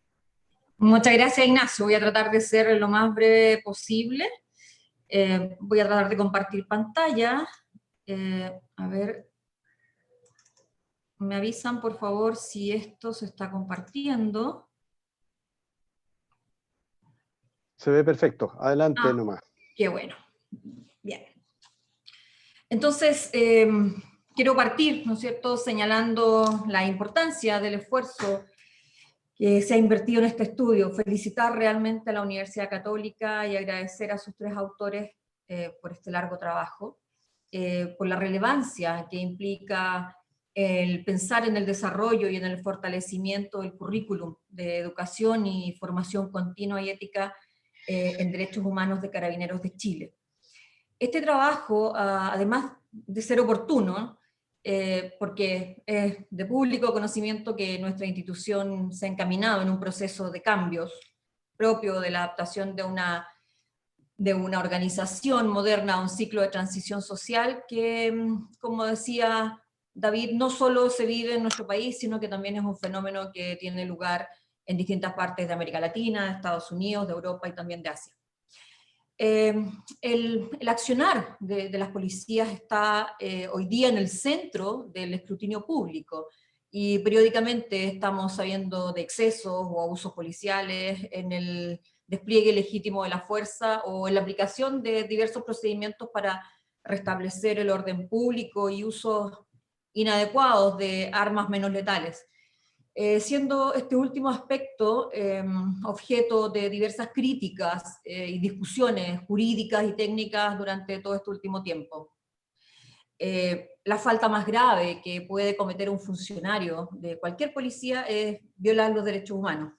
Muchas gracias, Ignacio. Voy a tratar de ser lo más breve posible. Voy a tratar de compartir pantalla. A ver, me avisan por favor si esto se está compartiendo. Se ve perfecto, adelante nomás. Qué bueno, bien. Entonces, quiero partir, ¿no es cierto?, señalando la importancia del esfuerzo que se ha invertido en este estudio. Felicitar realmente a la Universidad Católica y agradecer a sus tres autores por este largo trabajo, por la relevancia que implica el pensar en el desarrollo y en el fortalecimiento del currículum de educación y formación continua y ética en derechos humanos de Carabineros de Chile. Este trabajo, además de ser oportuno, porque es de público conocimiento que nuestra institución se ha encaminado en un proceso de cambios propio de la adaptación de una organización moderna a un ciclo de transición social que, como decía David, no solo se vive en nuestro país, sino que también es un fenómeno que tiene lugar en distintas partes de América Latina, de Estados Unidos, de Europa y también de Asia. El accionar de las policías está hoy día en el centro del escrutinio público, y periódicamente estamos sabiendo de excesos o abusos policiales en el despliegue legítimo de la fuerza o en la aplicación de diversos procedimientos para restablecer el orden público y usos inadecuados de armas menos letales, siendo este último aspecto objeto de diversas críticas y discusiones jurídicas y técnicas durante todo este último tiempo. La falta más grave que puede cometer un funcionario de cualquier policía es violar los derechos humanos.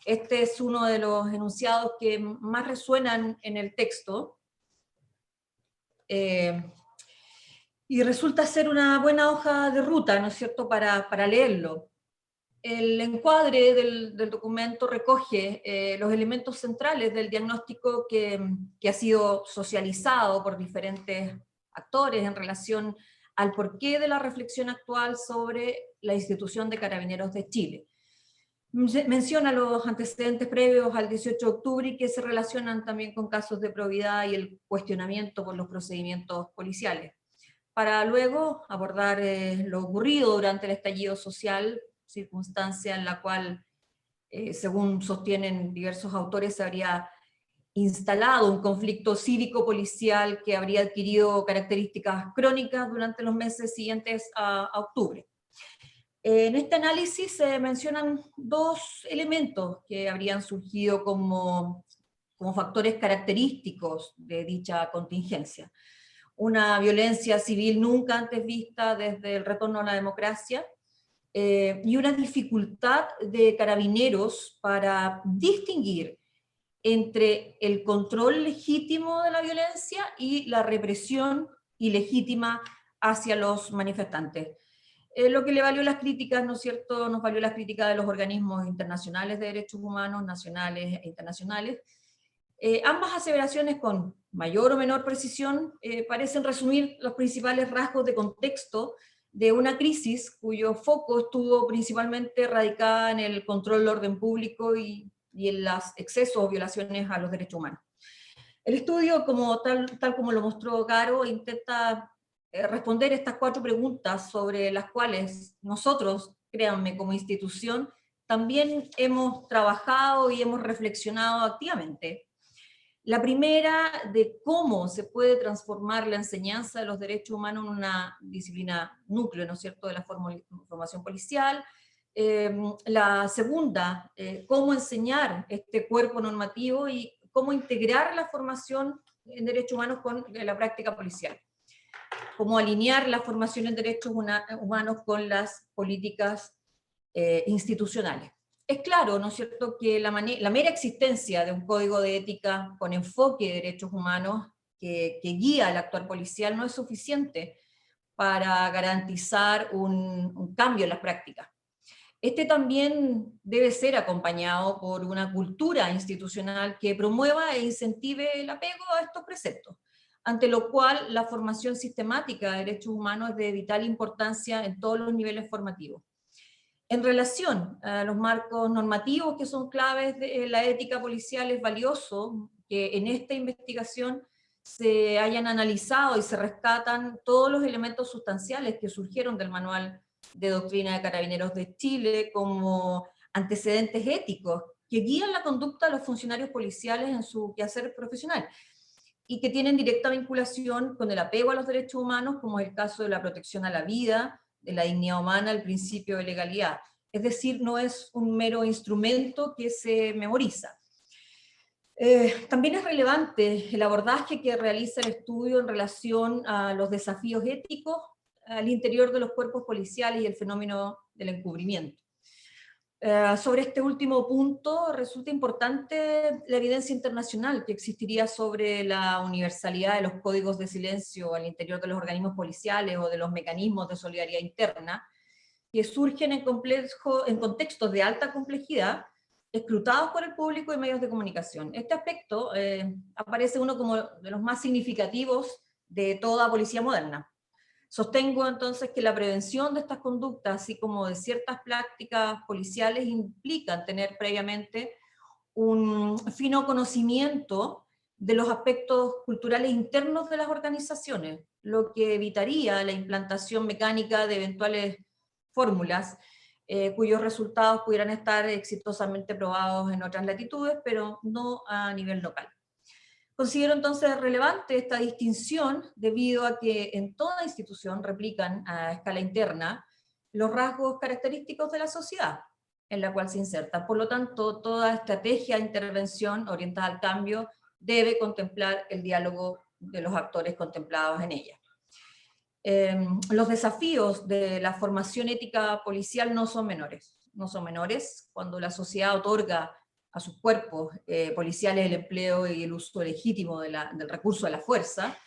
Este es uno de los enunciados que más resuenan en el texto, y resulta ser una buena hoja de ruta, ¿no es cierto?, para leerlo. El encuadre del documento recoge los elementos centrales del diagnóstico que ha sido socializado por diferentes actores en relación al porqué de la reflexión actual sobre la institución de Carabineros de Chile. Menciona los antecedentes previos al 18 de octubre y que se relacionan también con casos de probidad y el cuestionamiento por los procedimientos policiales, para luego abordar lo ocurrido durante el estallido social, circunstancia en la cual, según sostienen diversos autores, se habría instalado un conflicto cívico-policial que habría adquirido características crónicas durante los meses siguientes a octubre. En este análisis se mencionan dos elementos que habrían surgido como factores característicos de dicha contingencia. Una violencia civil nunca antes vista desde el retorno a la democracia, y una dificultad de Carabineros para distinguir entre el control legítimo de la violencia y la represión ilegítima hacia los manifestantes. Lo que le valió las críticas, ¿no es cierto?, nos valió las críticas de los organismos internacionales de derechos humanos, nacionales e internacionales. Ambas aseveraciones, con mayor o menor precisión, parecen resumir los principales rasgos de contexto de una crisis cuyo foco estuvo principalmente radicada en el control del orden público y en los excesos o violaciones a los derechos humanos. El estudio, tal como lo mostró Caro, intenta responder estas 4 preguntas sobre las cuales nosotros, créanme, como institución, también hemos trabajado y hemos reflexionado activamente. La primera, de cómo se puede transformar la enseñanza de los derechos humanos en una disciplina núcleo, ¿no es cierto?, de la formación policial. La segunda, cómo enseñar este cuerpo normativo y cómo integrar la formación en derechos humanos con la práctica policial. Cómo alinear la formación en derechos humanos con las políticas institucionales. Es claro, ¿no es cierto?, que la mera existencia de un código de ética con enfoque de derechos humanos que guía al actuar policial no es suficiente para garantizar un cambio en las prácticas. Este también debe ser acompañado por una cultura institucional que promueva e incentive el apego a estos preceptos, ante lo cual la formación sistemática de derechos humanos es de vital importancia en todos los niveles formativos. En relación a los marcos normativos que son claves de la ética policial, es valioso que en esta investigación se hayan analizado y se rescatan todos los elementos sustanciales que surgieron del Manual de Doctrina de Carabineros de Chile como antecedentes éticos que guían la conducta de los funcionarios policiales en su quehacer profesional y que tienen directa vinculación con el apego a los derechos humanos, como es el caso de la protección a la vida, de la dignidad humana, el principio de legalidad. Es decir, no es un mero instrumento que se memoriza. También es relevante el abordaje que realiza el estudio en relación a los desafíos éticos al interior de los cuerpos policiales y el fenómeno del encubrimiento. Sobre este último punto resulta importante la evidencia internacional que existiría sobre la universalidad de los códigos de silencio al interior de los organismos policiales o de los mecanismos de solidaridad interna, que surgen en contextos de alta complejidad, escrutados por el público y medios de comunicación. Este aspecto aparece uno como de los más significativos de toda policía moderna. Sostengo entonces que la prevención de estas conductas, así como de ciertas prácticas policiales, implican tener previamente un fino conocimiento de los aspectos culturales internos de las organizaciones, lo que evitaría la implantación mecánica de eventuales fórmulas cuyos resultados pudieran estar exitosamente probados en otras latitudes, pero no a nivel local. Considero entonces relevante esta distinción debido a que en toda institución replican a escala interna los rasgos característicos de la sociedad en la cual se inserta. Por lo tanto, toda estrategia de intervención orientada al cambio debe contemplar el diálogo de los actores contemplados en ella. Los desafíos de la formación ética policial no son menores. No son menores cuando la sociedad otorga a sus cuerpos policiales el empleo y el uso legítimo del recurso de la fuerza.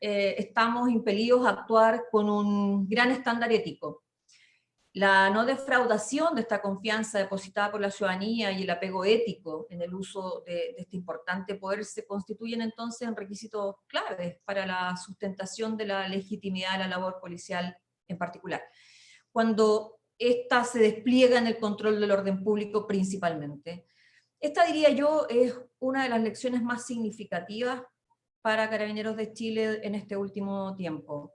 Estamos impelidos a actuar con un gran estándar ético. La no defraudación de esta confianza depositada por la ciudadanía y el apego ético en el uso de este importante poder se constituyen entonces en requisitos claves para la sustentación de la legitimidad de la labor policial en particular, cuando ésta se despliega en el control del orden público principalmente. Esta, diría yo, es una de las lecciones más significativas para Carabineros de Chile en este último tiempo.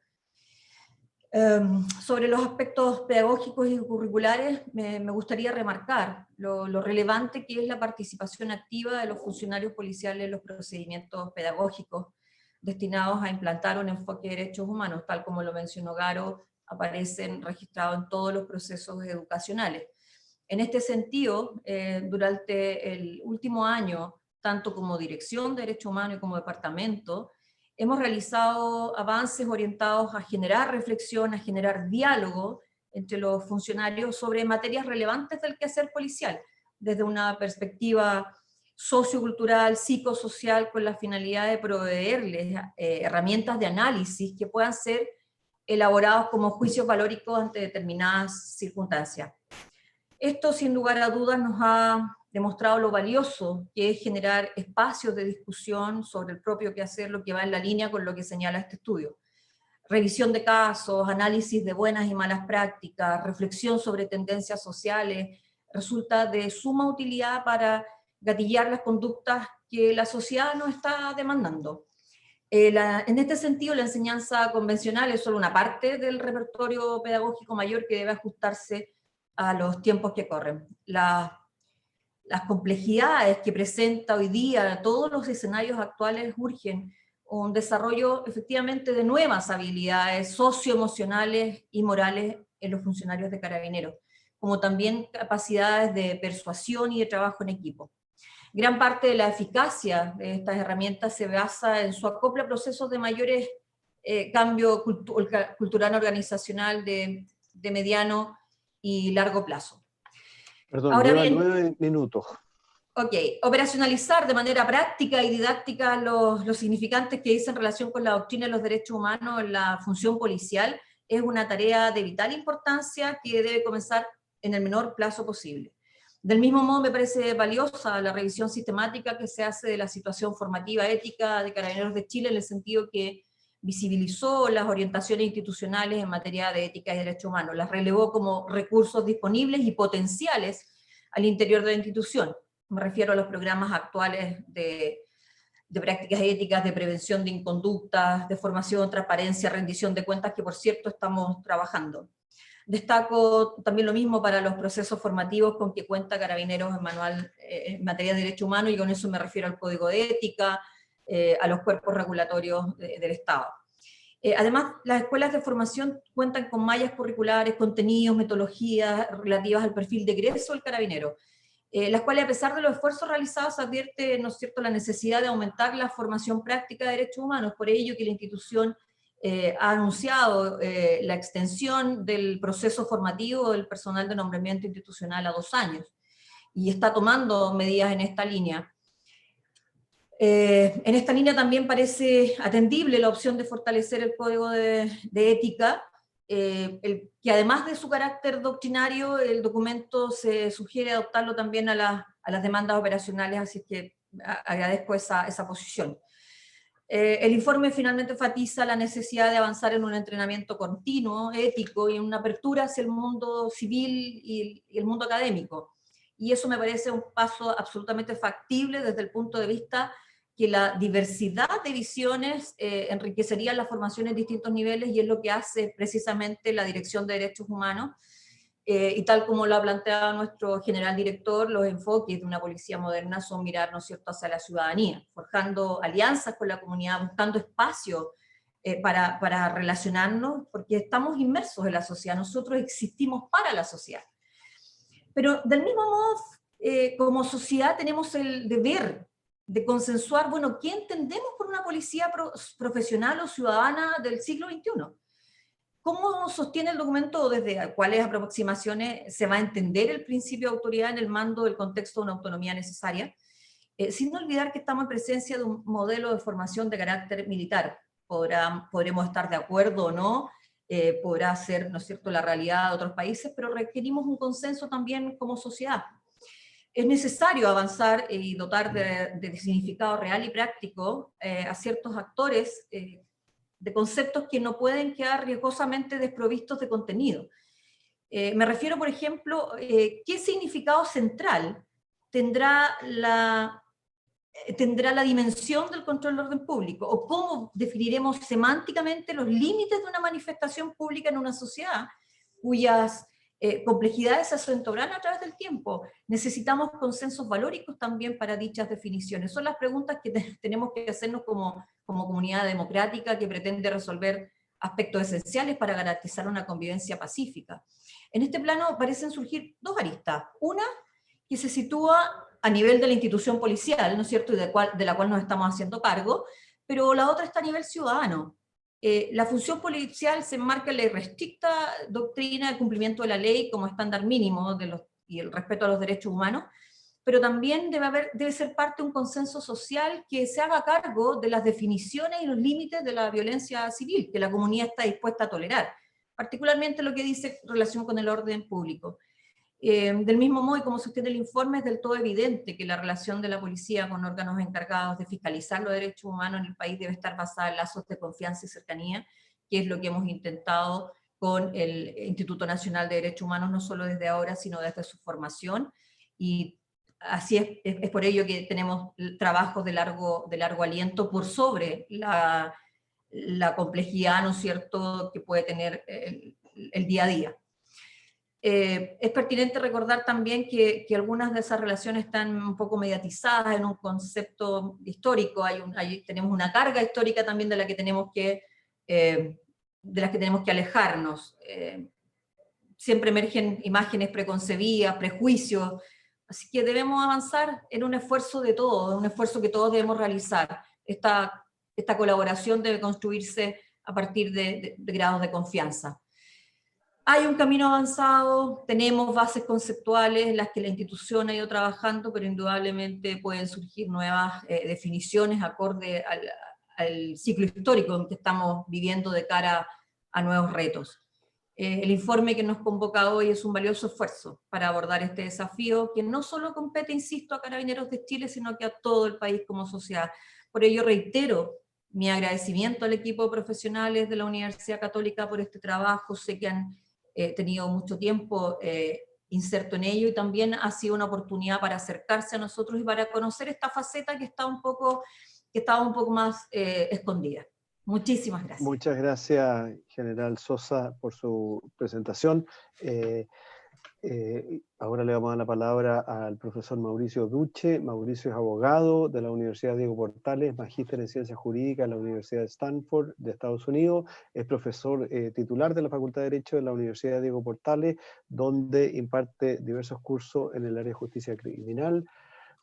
Sobre los aspectos pedagógicos y curriculares, me gustaría remarcar lo relevante que es la participación activa de los funcionarios policiales en los procedimientos pedagógicos destinados a implantar un enfoque de derechos humanos, tal como lo mencionó Garo, aparecen registrados en todos los procesos educacionales. En este sentido, durante el último año, tanto como Dirección de Derechos Humanos y como Departamento, hemos realizado avances orientados a generar reflexión, a generar diálogo entre los funcionarios sobre materias relevantes del quehacer policial, desde una perspectiva sociocultural, psicosocial, con la finalidad de proveerles herramientas de análisis que puedan ser elaborados como juicios valóricos ante determinadas circunstancias. Esto, sin lugar a dudas, nos ha demostrado lo valioso que es generar espacios de discusión sobre el propio quehacer, lo que va en la línea con lo que señala este estudio. Revisión de casos, análisis de buenas y malas prácticas, reflexión sobre tendencias sociales, resulta de suma utilidad para gatillar las conductas que la sociedad nos está demandando. En este sentido, la enseñanza convencional es solo una parte del repertorio pedagógico mayor que debe ajustarse a los tiempos que corren. Las complejidades que presenta hoy día todos los escenarios actuales urgen un desarrollo efectivamente de nuevas habilidades socioemocionales y morales en los funcionarios de Carabineros, como también capacidades de persuasión y de trabajo en equipo. Gran parte de la eficacia de estas herramientas se basa en su acople a procesos de mayores cambio cultural organizacional de mediano y largo plazo. Perdón, ahora lleva bien, 9 minutos. Ok, operacionalizar de manera práctica y didáctica los significantes que dice en relación con la doctrina de los derechos humanos en la función policial es una tarea de vital importancia que debe comenzar en el menor plazo posible. Del mismo modo me parece valiosa la revisión sistemática que se hace de la situación formativa ética de Carabineros de Chile, en el sentido que visibilizó las orientaciones institucionales en materia de ética y derechos humanos, las relevó como recursos disponibles y potenciales al interior de la institución. Me refiero a los programas actuales de prácticas éticas, de prevención de inconductas, de formación, transparencia, rendición de cuentas, que por cierto estamos trabajando. Destaco también lo mismo para los procesos formativos con que cuenta Carabineros en manual en materia de derechos humanos, y con eso me refiero al Código de Ética, a los cuerpos regulatorios del Estado. Además, las escuelas de formación cuentan con mallas curriculares, contenidos, metodologías relativas al perfil de egreso del carabinero, las cuales, a pesar de los esfuerzos realizados, advierte, ¿no es cierto?, la necesidad de aumentar la formación práctica de derechos humanos. Por ello que la institución ha anunciado la extensión del proceso formativo del personal de nombramiento institucional a 2 años, y está tomando medidas en esta línea. En esta línea también parece atendible la opción de fortalecer el Código de Ética, que además de su carácter doctrinario, el documento se sugiere adoptarlo también a las demandas operacionales, así que agradezco esa posición. El informe finalmente enfatiza la necesidad de avanzar en un entrenamiento continuo, ético, y en una apertura hacia el mundo civil y el mundo académico. Y eso me parece un paso absolutamente factible desde el punto de vista que la diversidad de visiones enriquecería la formación en distintos niveles, y es lo que hace precisamente la Dirección de Derechos Humanos, y tal como lo ha planteado nuestro general director, los enfoques de una policía moderna son mirar, ¿no es cierto?, hacia la ciudadanía, forjando alianzas con la comunidad, buscando espacio para relacionarnos, porque estamos inmersos en la sociedad, nosotros existimos para la sociedad. Pero del mismo modo, como sociedad tenemos el deber de consensuar, bueno, ¿qué entendemos por una policía profesional o ciudadana del siglo XXI? ¿Cómo sostiene el documento, desde cuáles aproximaciones se va a entender el principio de autoridad en el mando del contexto de una autonomía necesaria? Sin olvidar que estamos en presencia de un modelo de formación de carácter militar. Podremos estar de acuerdo o no, podrá ser, ¿no es cierto?, la realidad de otros países, pero requerimos un consenso también como sociedad. Es necesario avanzar y dotar de significado real y práctico a ciertos actores de conceptos que no pueden quedar riesgosamente desprovistos de contenido. Me refiero, por ejemplo, ¿qué significado central tendrá la dimensión del control del orden público? ¿O cómo definiremos semánticamente los límites de una manifestación pública en una sociedad cuyas complejidades se acentuarán a través del tiempo? Necesitamos consensos valóricos también para dichas definiciones. Son las preguntas que tenemos que hacernos como comunidad democrática que pretende resolver aspectos esenciales para garantizar una convivencia pacífica. En este plano parecen surgir dos aristas. Una, que se sitúa a nivel de la institución policial, ¿no es cierto?, y de la cual nos estamos haciendo cargo, pero la otra está a nivel ciudadano. La función policial se enmarca en la irrestricta doctrina del cumplimiento de la ley como estándar mínimo y el respeto a los derechos humanos, pero también debe ser parte de un consenso social que se haga cargo de las definiciones y los límites de la violencia civil que la comunidad está dispuesta a tolerar, particularmente lo que dice en relación con el orden público. Del mismo modo, y como sostiene el informe, es del todo evidente que la relación de la policía con órganos encargados de fiscalizar los derechos humanos en el país debe estar basada en lazos de confianza y cercanía, que es lo que hemos intentado con el Instituto Nacional de Derechos Humanos, no solo desde ahora, sino desde su formación, y así es por ello que tenemos trabajos de largo aliento por sobre la complejidad, ¿no es cierto?, que puede tener el día a día. Es pertinente recordar también que algunas de esas relaciones están un poco mediatizadas en un concepto histórico, tenemos una carga histórica también de las que tenemos que alejarnos. Siempre emergen imágenes preconcebidas, prejuicios, así que debemos avanzar en un esfuerzo de todos, un esfuerzo que todos debemos realizar. Esta colaboración debe construirse a partir de grados de confianza. Hay un camino avanzado, tenemos bases conceptuales en las que la institución ha ido trabajando, pero indudablemente pueden surgir nuevas definiciones acorde al ciclo histórico en que estamos viviendo de cara a nuevos retos. El informe que nos convoca hoy es un valioso esfuerzo para abordar este desafío, que no solo compete, insisto, a Carabineros de Chile, sino que a todo el país como sociedad. Por ello reitero mi agradecimiento al equipo de profesionales de la Universidad Católica por este trabajo. Sé que han tenido mucho tiempo inserto en ello, y también ha sido una oportunidad para acercarse a nosotros y para conocer esta faceta que estaba un poco más escondida. Muchísimas gracias. Muchas gracias, General Sosa, por su presentación. Ahora le vamos a dar la palabra al profesor Mauricio Duche. Mauricio es abogado de la Universidad Diego Portales, magíster en Ciencias Jurídicas de la Universidad de Stanford de Estados Unidos, es profesor titular de la Facultad de Derecho de la Universidad Diego Portales, donde imparte diversos cursos en el área de justicia criminal.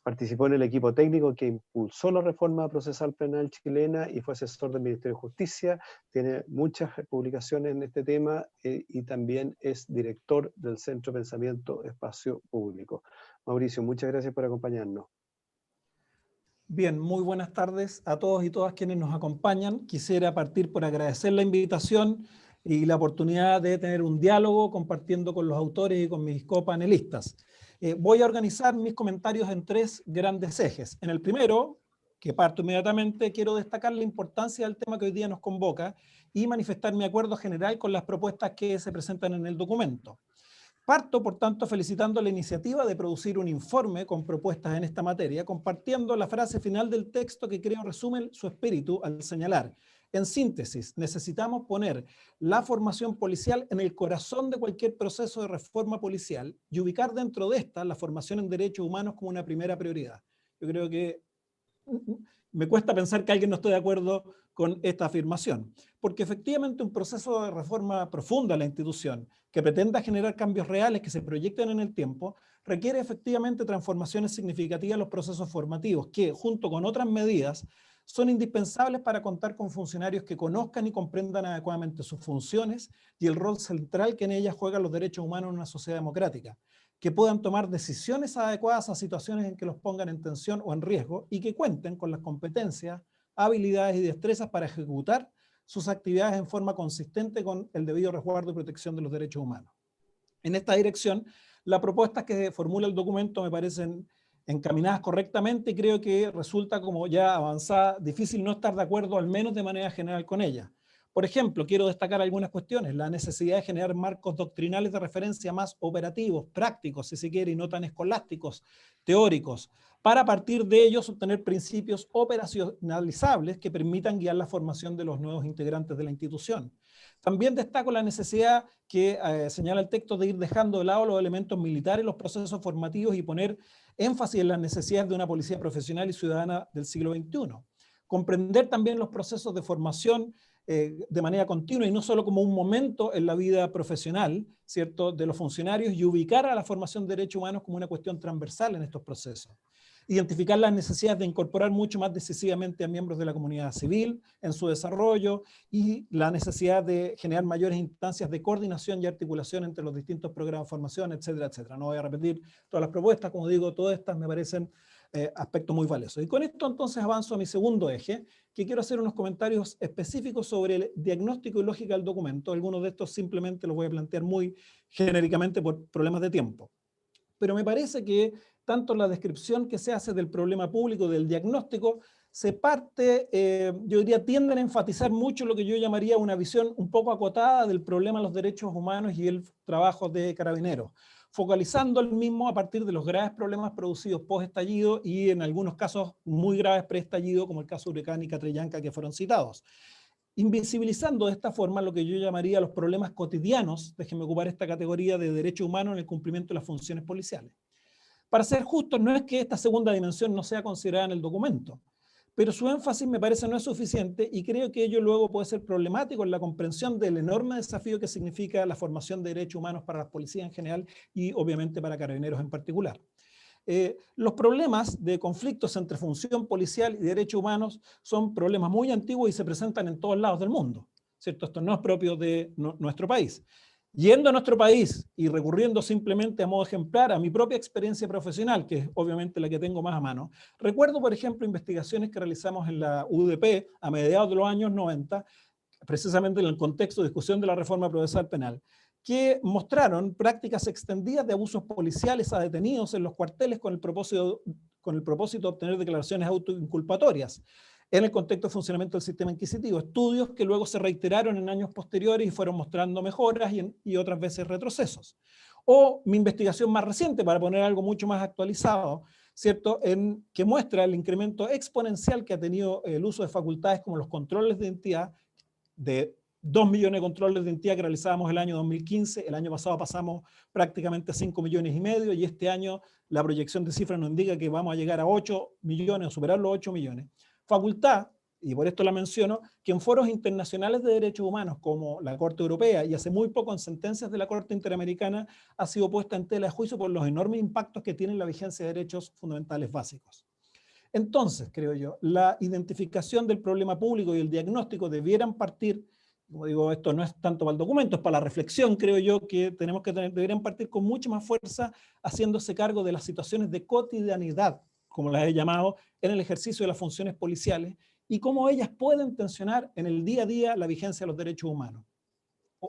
Participó en el equipo técnico que impulsó la reforma procesal penal chilena y fue asesor del Ministerio de Justicia. Tiene muchas publicaciones en este tema y también es director del Centro de Pensamiento Espacio Público. Mauricio, muchas gracias por acompañarnos. Bien, muy buenas tardes a todos y todas quienes nos acompañan. Quisiera partir por agradecer la invitación y la oportunidad de tener un diálogo compartiendo con los autores y con mis copanelistas. Voy a organizar mis comentarios en tres grandes ejes. En el primero, que parto inmediatamente, quiero destacar la importancia del tema que hoy día nos convoca y manifestar mi acuerdo general con las propuestas que se presentan en el documento. Parto, por tanto, felicitando la iniciativa de producir un informe con propuestas en esta materia, compartiendo la frase final del texto que creo resume su espíritu al señalar: En síntesis, necesitamos poner la formación policial en el corazón de cualquier proceso de reforma policial y ubicar dentro de esta la formación en derechos humanos como una primera prioridad. Yo creo que me cuesta pensar que alguien no esté de acuerdo con esta afirmación, porque efectivamente un proceso de reforma profunda de la institución que pretenda generar cambios reales que se proyecten en el tiempo requiere efectivamente transformaciones significativas en los procesos formativos que, junto con otras medidas, son indispensables para contar con funcionarios que conozcan y comprendan adecuadamente sus funciones y el rol central que en ellas juegan los derechos humanos en una sociedad democrática, que puedan tomar decisiones adecuadas a situaciones en que los pongan en tensión o en riesgo y que cuenten con las competencias, habilidades y destrezas para ejecutar sus actividades en forma consistente con el debido resguardo y protección de los derechos humanos. En esta dirección, las propuestas que formula el documento me parecen encaminadas correctamente y creo que resulta como ya avanzada, difícil no estar de acuerdo al menos de manera general con ella. Por ejemplo, quiero destacar algunas cuestiones, la necesidad de generar marcos doctrinales de referencia más operativos, prácticos, si se quiere, y no tan escolásticos, teóricos, para a partir de ellos obtener principios operacionalizables que permitan guiar la formación de los nuevos integrantes de la institución. También destaco la necesidad que señala el texto de ir dejando de lado los elementos militares en los procesos formativos y poner énfasis en las necesidades de una policía profesional y ciudadana del siglo XXI. Comprender también los procesos de formación de manera continua y no solo como un momento en la vida profesional, ¿cierto?, de los funcionarios y ubicar a la formación de derechos humanos como una cuestión transversal en estos procesos. Identificar las necesidades de incorporar mucho más decisivamente a miembros de la comunidad civil en su desarrollo y la necesidad de generar mayores instancias de coordinación y articulación entre los distintos programas de formación, etcétera, etcétera. No voy a repetir todas las propuestas, como digo, todas estas me parecen aspectos muy valiosos. Y con esto entonces avanzo a mi segundo eje, que quiero hacer unos comentarios específicos sobre el diagnóstico y lógica del documento. Algunos de estos simplemente los voy a plantear muy genéricamente por problemas de tiempo. Pero me parece que tanto la descripción que se hace del problema público, del diagnóstico, se parte, yo diría, tienden a enfatizar mucho lo que yo llamaría una visión un poco acotada del problema de los derechos humanos y el trabajo de Carabineros, focalizando el mismo a partir de los graves problemas producidos post-estallido y en algunos casos muy graves pre-estallido, como el caso Huracán y Catrillanca que fueron citados. Invisibilizando de esta forma lo que yo llamaría los problemas cotidianos, déjenme ocupar esta categoría de derechos humanos en el cumplimiento de las funciones policiales. Para ser justos, no es que esta segunda dimensión no sea considerada en el documento, pero su énfasis me parece no es suficiente y creo que ello luego puede ser problemático en la comprensión del enorme desafío que significa la formación de derechos humanos para las policías en general y obviamente para Carabineros en particular. Los problemas de conflictos entre función policial y derechos humanos son problemas muy antiguos y se presentan en todos lados del mundo, ¿cierto? Esto no es propio de nuestro país. Yendo a nuestro país y recurriendo simplemente a modo ejemplar a mi propia experiencia profesional, que es obviamente la que tengo más a mano, recuerdo, por ejemplo, investigaciones que realizamos en la UDP a mediados de los años 90, precisamente en el contexto de discusión de la reforma procesal penal, que mostraron prácticas extendidas de abusos policiales a detenidos en los cuarteles con el propósito de obtener declaraciones autoinculpatorias en el contexto de funcionamiento del sistema inquisitivo. Estudios que luego se reiteraron en años posteriores y fueron mostrando mejoras y otras veces retrocesos. O mi investigación más reciente, para poner algo mucho más actualizado, ¿cierto?, que muestra el incremento exponencial que ha tenido el uso de facultades como los controles de identidad, de 2 millones de controles de identidad que realizábamos el año 2015, el año pasado pasamos prácticamente a 5,5 millones y este año la proyección de cifras nos indica que vamos a llegar a 8 millones o superar los 8 millones. Facultad, y por esto la menciono, que en foros internacionales de derechos humanos como la Corte Europea y hace muy poco en sentencias de la Corte Interamericana ha sido puesta en tela de juicio por los enormes impactos que tiene la vigencia de derechos fundamentales básicos. Entonces, creo yo, la identificación del problema público y el diagnóstico debieran partir, como digo, esto no es tanto para el documento, es para la reflexión, creo yo, que tenemos que tener, deberían partir con mucha más fuerza haciéndose cargo de las situaciones de cotidianidad, como las he llamado, en el ejercicio de las funciones policiales y cómo ellas pueden tensionar en el día a día la vigencia de los derechos humanos.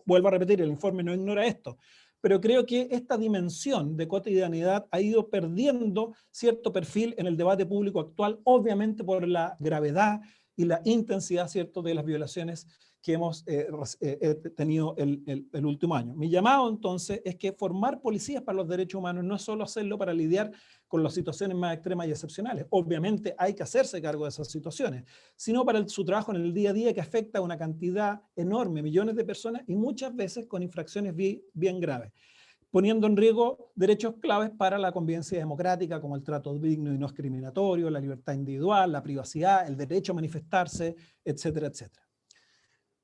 Vuelvo a repetir, el informe no ignora esto, pero creo que esta dimensión de cotidianidad ha ido perdiendo cierto perfil en el debate público actual, obviamente por la gravedad y la intensidad, ¿cierto?, de las violaciones que hemos tenido el último año. Mi llamado entonces es que formar policías para los derechos humanos no es solo hacerlo para lidiar con las situaciones más extremas y excepcionales. Obviamente hay que hacerse cargo de esas situaciones, sino para su trabajo en el día a día que afecta a una cantidad enorme, millones de personas y muchas veces con infracciones bien graves, poniendo en riesgo derechos claves para la convivencia democrática, como el trato digno y no discriminatorio, la libertad individual, la privacidad, el derecho a manifestarse, etcétera, etcétera.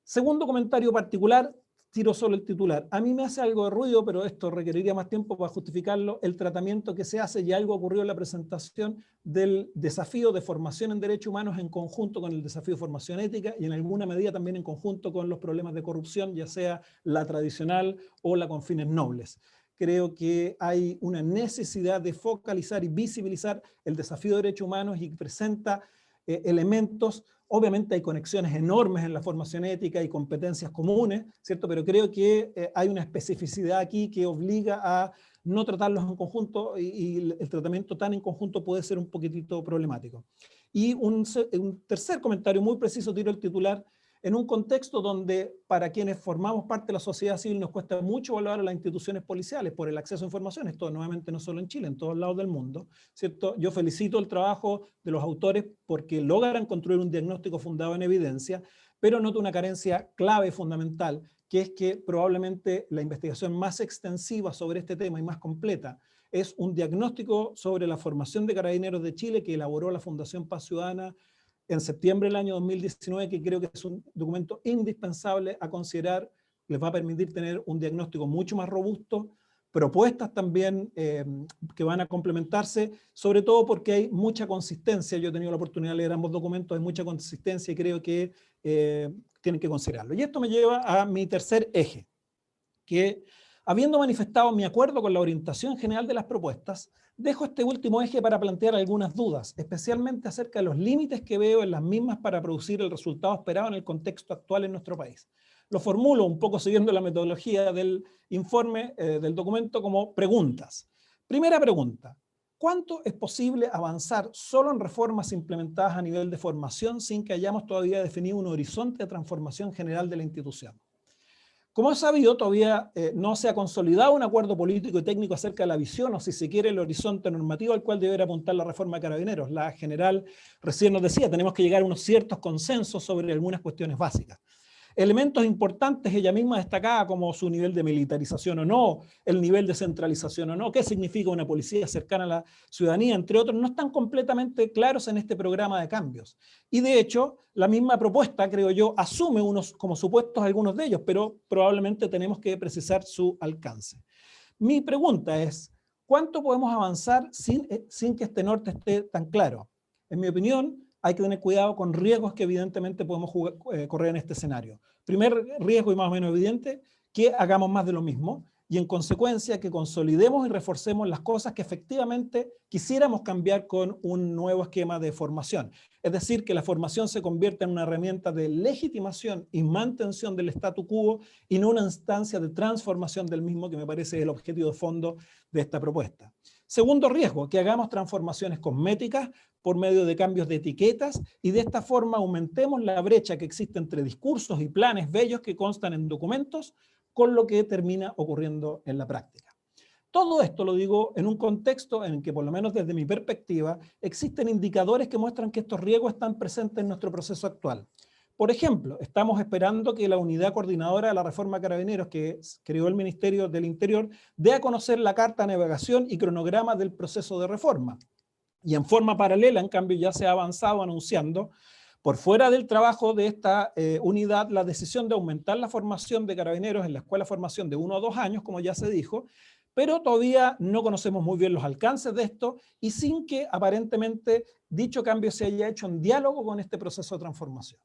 Segundo comentario particular, tiro solo el titular. A mí me hace algo de ruido, pero esto requeriría más tiempo para justificarlo, el tratamiento que se hace, y algo ocurrió en la presentación del desafío de formación en derechos humanos en conjunto con el desafío de formación ética y en alguna medida también en conjunto con los problemas de corrupción, ya sea la tradicional o la con fines nobles. Creo que hay una necesidad de focalizar y visibilizar el desafío de derechos humanos y presenta elementos. Obviamente hay conexiones enormes en la formación ética y competencias comunes, ¿cierto? Pero creo que hay una especificidad aquí que obliga a no tratarlos en conjunto y el tratamiento tan en conjunto puede ser un poquitito problemático. Y un tercer comentario muy preciso, tiro el titular, en un contexto donde para quienes formamos parte de la sociedad civil nos cuesta mucho valorar a las instituciones policiales por el acceso a información, esto nuevamente no solo en Chile, en todos lados del mundo, ¿cierto? Yo felicito el trabajo de los autores porque logran construir un diagnóstico fundado en evidencia, pero noto una carencia clave fundamental, que es que probablemente la investigación más extensiva sobre este tema y más completa es un diagnóstico sobre la formación de carabineros de Chile que elaboró la Fundación Paz Ciudadana en septiembre del año 2019, que creo que es un documento indispensable a considerar, les va a permitir tener un diagnóstico mucho más robusto, propuestas también que van a complementarse, sobre todo porque hay mucha consistencia. Yo he tenido la oportunidad de leer ambos documentos, hay mucha consistencia y creo que tienen que considerarlo. Y esto me lleva a mi tercer eje, que habiendo manifestado mi acuerdo con la orientación general de las propuestas, dejo este último eje para plantear algunas dudas, especialmente acerca de los límites que veo en las mismas para producir el resultado esperado en el contexto actual en nuestro país. Lo formulo un poco siguiendo la metodología del informe, del documento, como preguntas. Primera pregunta: ¿cuánto es posible avanzar solo en reformas implementadas a nivel de formación sin que hayamos todavía definido un horizonte de transformación general de la institución? Como es sabido, todavía no se ha consolidado un acuerdo político y técnico acerca de la visión o, si se quiere, el horizonte normativo al cual deberá apuntar la reforma de Carabineros. La general recién nos decía, tenemos que llegar a unos ciertos consensos sobre algunas cuestiones básicas. Elementos importantes ella misma destacaba, como su nivel de militarización o no, el nivel de centralización o no, qué significa una policía cercana a la ciudadanía, entre otros, no están completamente claros en este programa de cambios. Y de hecho, la misma propuesta, creo yo, asume unos como supuestos algunos de ellos, pero probablemente tenemos que precisar su alcance. Mi pregunta es, ¿cuánto podemos avanzar sin que este norte esté tan claro? En mi opinión, hay que tener cuidado con riesgos que evidentemente podemos correr en este escenario. Primer riesgo, y más o menos evidente, que hagamos más de lo mismo y en consecuencia que consolidemos y reforcemos las cosas que efectivamente quisiéramos cambiar con un nuevo esquema de formación. Es decir, que la formación se convierta en una herramienta de legitimación y mantención del statu quo y no una instancia de transformación del mismo, que me parece el objetivo de fondo de esta propuesta. Segundo riesgo, que hagamos transformaciones cosméticas por medio de cambios de etiquetas y de esta forma aumentemos la brecha que existe entre discursos y planes bellos que constan en documentos con lo que termina ocurriendo en la práctica. Todo esto lo digo en un contexto en que, por lo menos desde mi perspectiva, existen indicadores que muestran que estos riesgos están presentes en nuestro proceso actual. Por ejemplo, estamos esperando que la unidad coordinadora de la reforma de Carabineros que creó el Ministerio del Interior dé a conocer la carta de navegación y cronograma del proceso de reforma. Y en forma paralela, en cambio, ya se ha avanzado anunciando, por fuera del trabajo de esta unidad, la decisión de aumentar la formación de carabineros en la escuela de formación de 1 a 2 años, como ya se dijo, pero todavía no conocemos muy bien los alcances de esto y sin que aparentemente dicho cambio se haya hecho en diálogo con este proceso de transformación.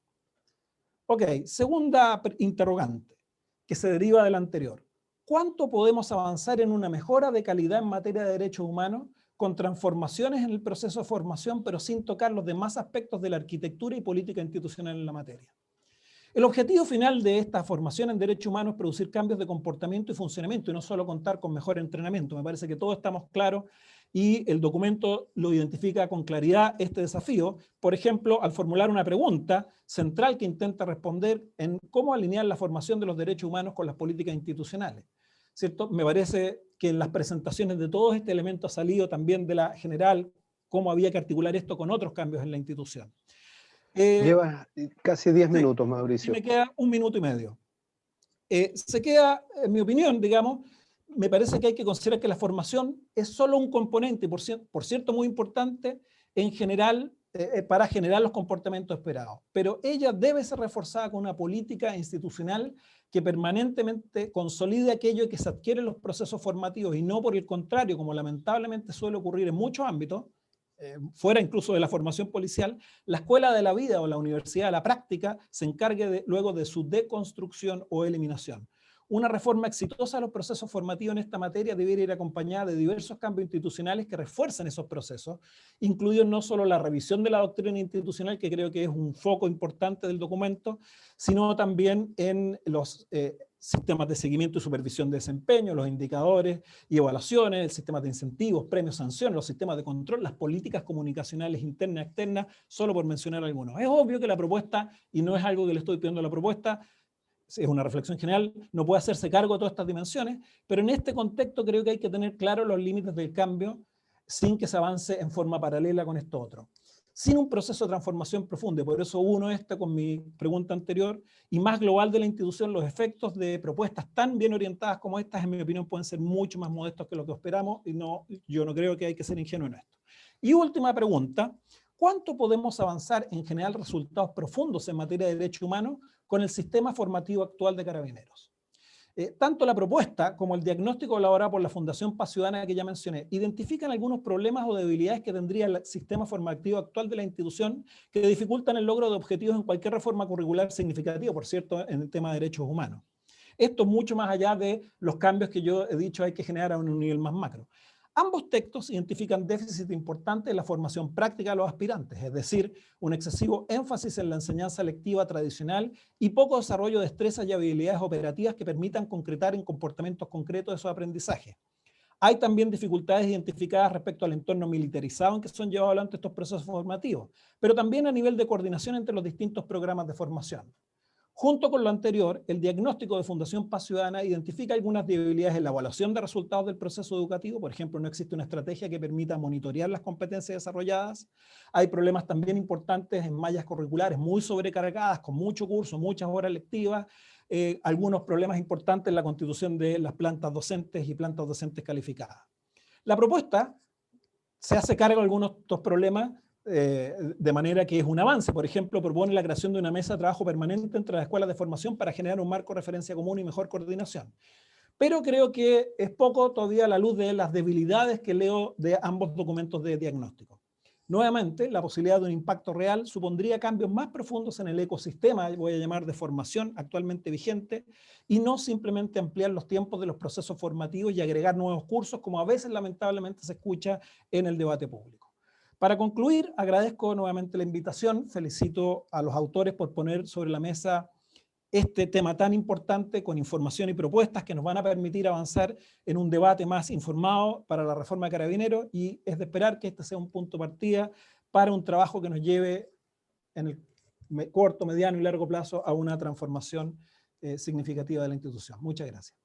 Ok, segunda interrogante que se deriva del anterior. ¿Cuánto podemos avanzar en una mejora de calidad en materia de derechos humanos con transformaciones en el proceso de formación, pero sin tocar los demás aspectos de la arquitectura y política institucional en la materia? El objetivo final de esta formación en derechos humanos es producir cambios de comportamiento y funcionamiento y no solo contar con mejor entrenamiento. Me parece que todos estamos claros y el documento lo identifica con claridad este desafío, por ejemplo, al formular una pregunta central que intenta responder en cómo alinear la formación de los derechos humanos con las políticas institucionales. ¿Cierto? Me parece que en las presentaciones de todos este elemento ha salido también de la general, cómo había que articular esto con otros cambios en la institución. Lleva casi 10 sí, minutos, y Mauricio. me queda 1 minuto y medio. Se queda, en mi opinión, digamos, me parece que hay que considerar que la formación es solo un componente, por cierto, muy importante en general, para generar los comportamientos esperados. Pero ella debe ser reforzada con una política institucional que permanentemente consolide aquello que se adquiere en los procesos formativos y no por el contrario, como lamentablemente suele ocurrir en muchos ámbitos, fuera incluso de la formación policial, la escuela de la vida o la universidad de la práctica se encargue luego de su deconstrucción o eliminación. Una reforma exitosa de los procesos formativos en esta materia debería ir acompañada de diversos cambios institucionales que refuercen esos procesos, incluidos no solo la revisión de la doctrina institucional, que creo que es un foco importante del documento, sino también en los sistemas de seguimiento y supervisión de desempeño, los indicadores y evaluaciones, el sistema de incentivos, premios, sanciones, los sistemas de control, las políticas comunicacionales internas y externas, solo por mencionar algunos. Es obvio que la propuesta, y no es algo que le estoy pidiendo a la propuesta, es una reflexión general, no puede hacerse cargo de todas estas dimensiones, pero en este contexto creo que hay que tener claros los límites del cambio sin que se avance en forma paralela con esto otro. Sin un proceso de transformación profunda, y por eso uno con mi pregunta anterior, y más global de la institución, los efectos de propuestas tan bien orientadas como estas, en mi opinión, pueden ser mucho más modestos que lo que esperamos, y yo no creo que hay que ser ingenuo en esto. Y última pregunta, ¿cuánto podemos avanzar en generar resultados profundos en materia de derechos humanos con el sistema formativo actual de Carabineros? Tanto la propuesta como el diagnóstico elaborado por la Fundación Paz Ciudadana que ya mencioné identifican algunos problemas o debilidades que tendría el sistema formativo actual de la institución que dificultan el logro de objetivos en cualquier reforma curricular significativa, por cierto, en el tema de derechos humanos. Esto es mucho más allá de los cambios que yo he dicho hay que generar a un nivel más macro. Ambos textos identifican déficits importantes en la formación práctica de los aspirantes, es decir, un excesivo énfasis en la enseñanza lectiva tradicional y poco desarrollo de destrezas y habilidades operativas que permitan concretar en comportamientos concretos esos aprendizajes. Hay también dificultades identificadas respecto al entorno militarizado en que son llevados adelante estos procesos formativos, pero también a nivel de coordinación entre los distintos programas de formación. Junto con lo anterior, el diagnóstico de Fundación Paz Ciudadana identifica algunas debilidades en la evaluación de resultados del proceso educativo. Por ejemplo, no existe una estrategia que permita monitorear las competencias desarrolladas. Hay problemas también importantes en mallas curriculares muy sobrecargadas, con mucho curso, muchas horas lectivas. Algunos problemas importantes en la constitución de las plantas docentes y plantas docentes calificadas. La propuesta se hace cargo de algunos de estos problemas de manera que es un avance. Por ejemplo, propone la creación de una mesa de trabajo permanente entre las escuelas de formación para generar un marco de referencia común y mejor coordinación. Pero creo que es poco todavía a la luz de las debilidades que leo de ambos documentos de diagnóstico. Nuevamente, la posibilidad de un impacto real supondría cambios más profundos en el ecosistema, voy a llamar de formación actualmente vigente, y no simplemente ampliar los tiempos de los procesos formativos y agregar nuevos cursos, como a veces lamentablemente se escucha en el debate público. Para concluir, agradezco nuevamente la invitación, felicito a los autores por poner sobre la mesa este tema tan importante con información y propuestas que nos van a permitir avanzar en un debate más informado para la reforma de Carabineros, y es de esperar que este sea un punto de partida para un trabajo que nos lleve en el corto, mediano y largo plazo a una transformación significativa de la institución. Muchas gracias.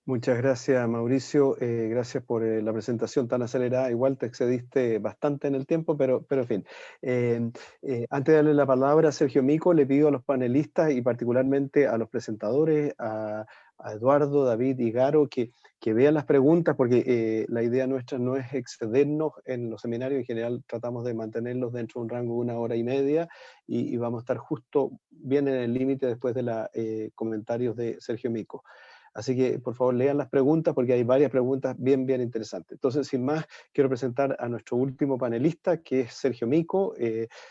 Muchas gracias, Mauricio. Gracias por la presentación tan acelerada. Igual te excediste bastante en el tiempo, pero en fin. Antes de darle la palabra a Sergio Mico, le pido a los panelistas y particularmente a los presentadores, a Eduardo, David y Garo, que vean las preguntas, porque la idea nuestra no es excedernos en los seminarios. En general tratamos de mantenerlos dentro de un rango de 1 hora y media y vamos a estar justo bien en el límite después de los comentarios de Sergio Mico. Así que, por favor, lean las preguntas porque hay varias preguntas bien interesantes. Entonces, sin más, quiero presentar a nuestro último panelista, que es Sergio Mico.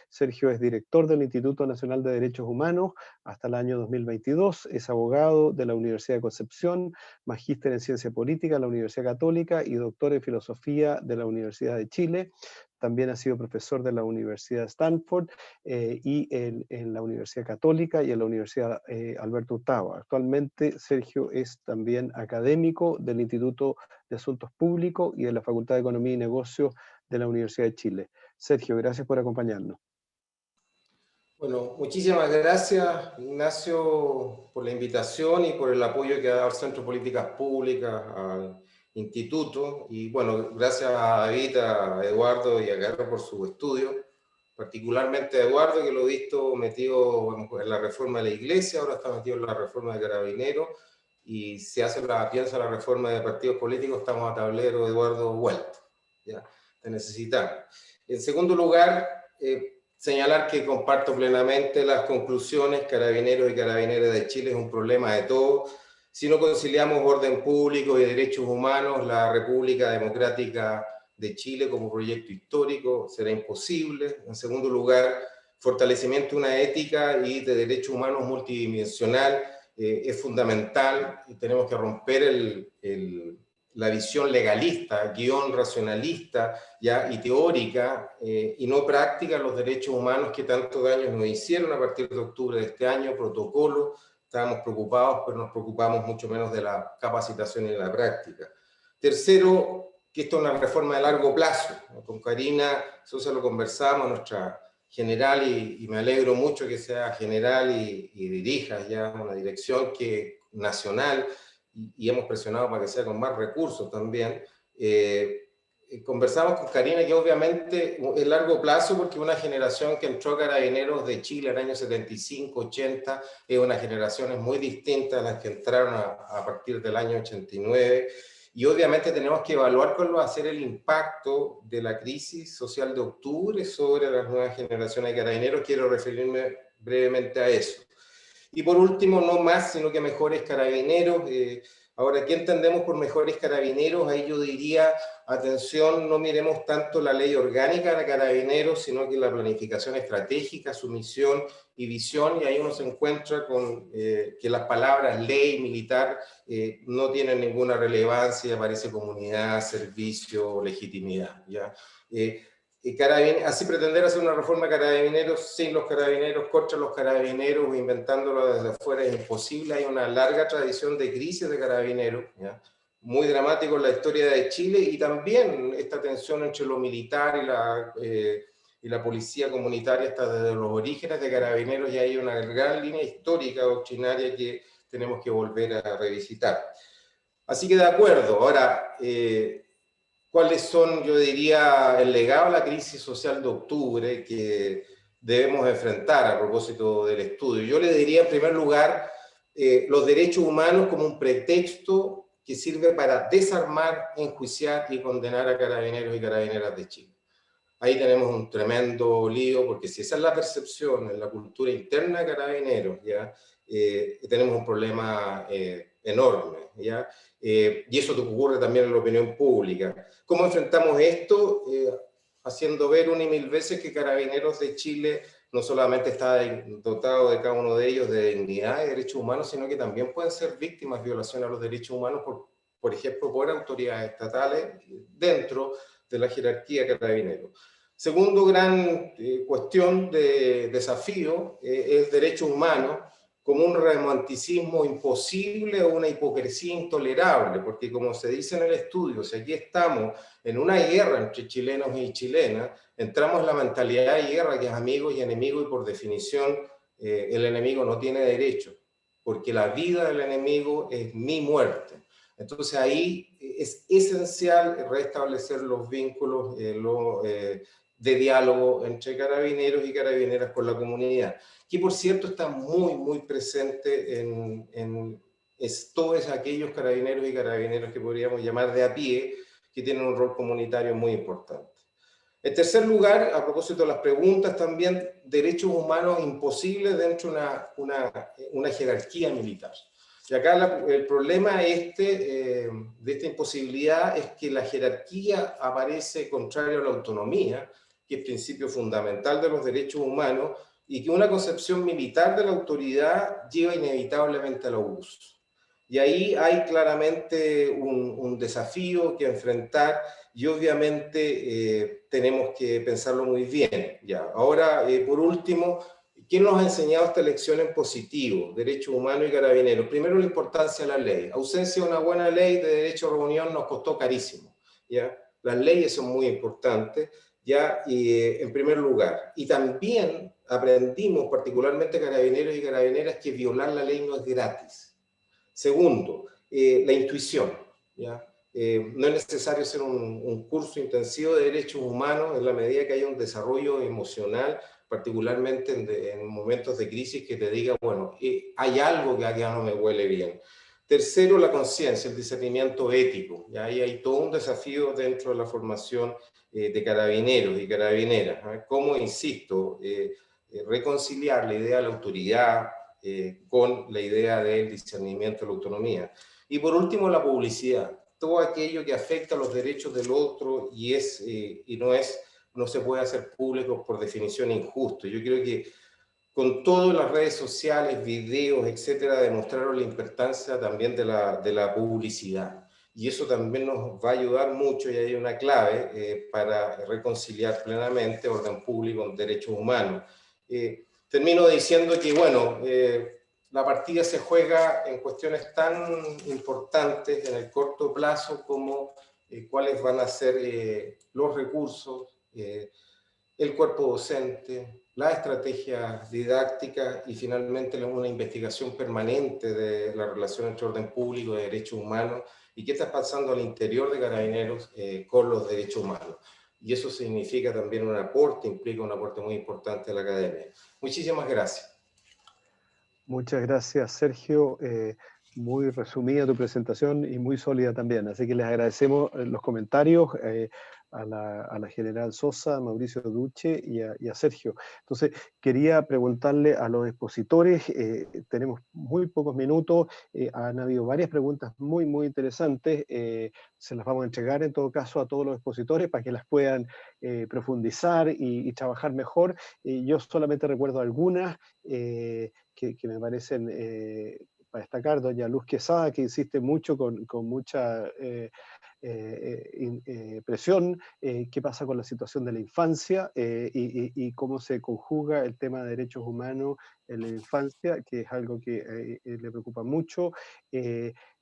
Sergio es director del Instituto Nacional de Derechos Humanos hasta el año 2022. Es abogado de la Universidad de Concepción, magíster en Ciencia Política de la Universidad Católica y doctor en Filosofía de la Universidad de Chile. también ha sido profesor de la Universidad de Stanford y en la Universidad Católica y en la Universidad Alberto Hurtado. Actualmente Sergio es también académico del Instituto de Asuntos Públicos y de la Facultad de Economía y Negocios de la Universidad de Chile. Sergio, gracias por acompañarnos. Bueno, muchísimas gracias, Ignacio, por la invitación y por el apoyo que ha dado el Centro de Políticas Públicas al Instituto. Y bueno, gracias a David, a Eduardo y a Carlos por su estudio. Particularmente a Eduardo, que lo he visto metido en la reforma de la Iglesia, ahora está metido en la reforma de Carabineros. Y si piensa la reforma de partidos políticos, estamos a tablero, Eduardo, vuelta. ¿Ya? Te necesitamos. En segundo lugar, señalar que comparto plenamente las conclusiones. Carabineros y Carabineras de Chile es un problema de todos. Si no conciliamos orden público y derechos humanos, la República Democrática de Chile como proyecto histórico será imposible. En segundo lugar, fortalecimiento de una ética y de derechos humanos multidimensional es fundamental, y tenemos que romper la visión legalista, guión racionalista ya, y teórica y no práctica los derechos humanos que tanto daño nos hicieron a partir de octubre de este año, protocolo. Estábamos preocupados, pero nos preocupamos mucho menos de la capacitación y de la práctica. Tercero, que esto es una reforma de largo plazo. Con Karina, eso se lo conversamos, nuestra general, y me alegro mucho que sea general y dirija ya una dirección nacional, y hemos presionado para que sea con más recursos también. Conversamos con Karina que obviamente es largo plazo porque una generación que entró a Carabineros de Chile en el año 75, 80, es una generación muy distinta a las que entraron a partir del año 89. Y obviamente tenemos que evaluar cuál va a ser el impacto de la crisis social de octubre sobre las nuevas generaciones de carabineros. Quiero referirme brevemente a eso. Y por último, no más, sino que mejores carabineros. Ahora, ¿qué entendemos por mejores carabineros? Ahí yo diría, atención, no miremos tanto la ley orgánica de carabineros, sino que la planificación estratégica, su misión y visión, y ahí uno se encuentra con que las palabras ley, militar, no tienen ninguna relevancia, aparece comunidad, servicio, legitimidad, ¿ya? Así pretender hacer una reforma de carabineros sin los carabineros, contra los carabineros, inventándolo desde afuera es imposible. Hay una larga tradición de crisis de carabineros, ¿ya? Muy dramático en la historia de Chile, y también esta tensión entre lo militar y la policía comunitaria está desde los orígenes de carabineros, y hay una gran línea histórica doctrinaria que tenemos que volver a revisitar. Así que de acuerdo. Ahora, ¿cuáles son, yo diría, el legado de la crisis social de octubre que debemos enfrentar a propósito del estudio? Yo le diría, en primer lugar, los derechos humanos como un pretexto que sirve para desarmar, enjuiciar y condenar a carabineros y carabineras de Chile. Ahí tenemos un tremendo lío, porque si esa es la percepción en la cultura interna de carabineros, ¿ya? Tenemos un problema enorme, ¿ya? Y eso ocurre también en la opinión pública. ¿Cómo enfrentamos esto? Haciendo ver una y mil veces que Carabineros de Chile no solamente está dotado de cada uno de ellos de dignidad y derechos humanos, sino que también pueden ser víctimas de violación a los derechos humanos, por ejemplo, por autoridades estatales dentro de la jerarquía de Carabineros. Segundo gran cuestión de desafío es derechos humanos como un romanticismo imposible o una hipocresía intolerable, porque como se dice en el estudio, si aquí estamos en una guerra entre chilenos y chilenas, entramos en la mentalidad de guerra que es amigos y enemigos, y por definición el enemigo no tiene derecho, porque la vida del enemigo es mi muerte. Entonces ahí es esencial restablecer los vínculos de diálogo entre carabineros y carabineras con la comunidad, que por cierto está muy, muy presente en todos aquellos carabineros y carabineras que podríamos llamar de a pie, que tienen un rol comunitario muy importante. En tercer lugar, a propósito de las preguntas también, derechos humanos imposibles dentro de una jerarquía militar. Y acá el problema de esta imposibilidad es que la jerarquía aparece contrario a la autonomía, que es principio fundamental de los derechos humanos, y que una concepción militar de la autoridad lleva inevitablemente al abuso. Y ahí hay claramente un desafío que enfrentar y obviamente tenemos que pensarlo muy bien. Ya. Ahora, por último, ¿quién nos ha enseñado esta lección en positivo? Derechos humanos y carabineros. Primero, la importancia de la ley. Ausencia de una buena ley de derecho a reunión nos costó carísimo. ¿Ya? Las leyes son muy importantes, ¿ya? En primer lugar. Y también aprendimos, particularmente carabineros y carabineras, que violar la ley no es gratis. Segundo, la intuición. ¿Ya? No es necesario hacer un curso intensivo de derechos humanos en la medida que haya un desarrollo emocional, particularmente en momentos de crisis, que te diga, bueno, hay algo que acá no me huele bien. Tercero, la conciencia, el discernimiento ético. ¿Ya? Ahí hay todo un desafío dentro de la formación de carabineros y carabineras. ¿No? Cómo, insisto, reconciliar la idea de la autoridad, con la idea del discernimiento de la autonomía. Y por último, la publicidad. Todo aquello que afecta a los derechos del otro y no se puede hacer público por definición injusto. Yo creo que con todas las redes sociales, videos, etcétera, demostraron la importancia también de la publicidad. Y eso también nos va a ayudar mucho, y hay una clave para reconciliar plenamente orden público con derechos humanos. Termino diciendo que, bueno, la partida se juega en cuestiones tan importantes en el corto plazo como cuáles van a ser los recursos, el cuerpo docente, la estrategia didáctica y finalmente una investigación permanente de la relación entre orden público y derechos humanos y qué está pasando al interior de Carabineros con los derechos humanos. Y eso significa también un aporte, implica un aporte muy importante a la academia. Muchísimas gracias. Muchas gracias, Sergio. Muy resumida tu presentación y muy sólida también. Así que les agradecemos los comentarios a la general Sosa, a Mauricio Duche y a Sergio. Entonces, quería preguntarle a los expositores, tenemos muy pocos minutos, han habido varias preguntas muy, muy interesantes, se las vamos a entregar en todo caso a todos los expositores para que las puedan profundizar y trabajar mejor. Yo solamente recuerdo algunas que me parecen para destacar. Doña Luz Quesada, que insiste mucho con mucha presión, qué pasa con la situación de la infancia y cómo se conjuga el tema de derechos humanos en la infancia, que es algo que le preocupa mucho.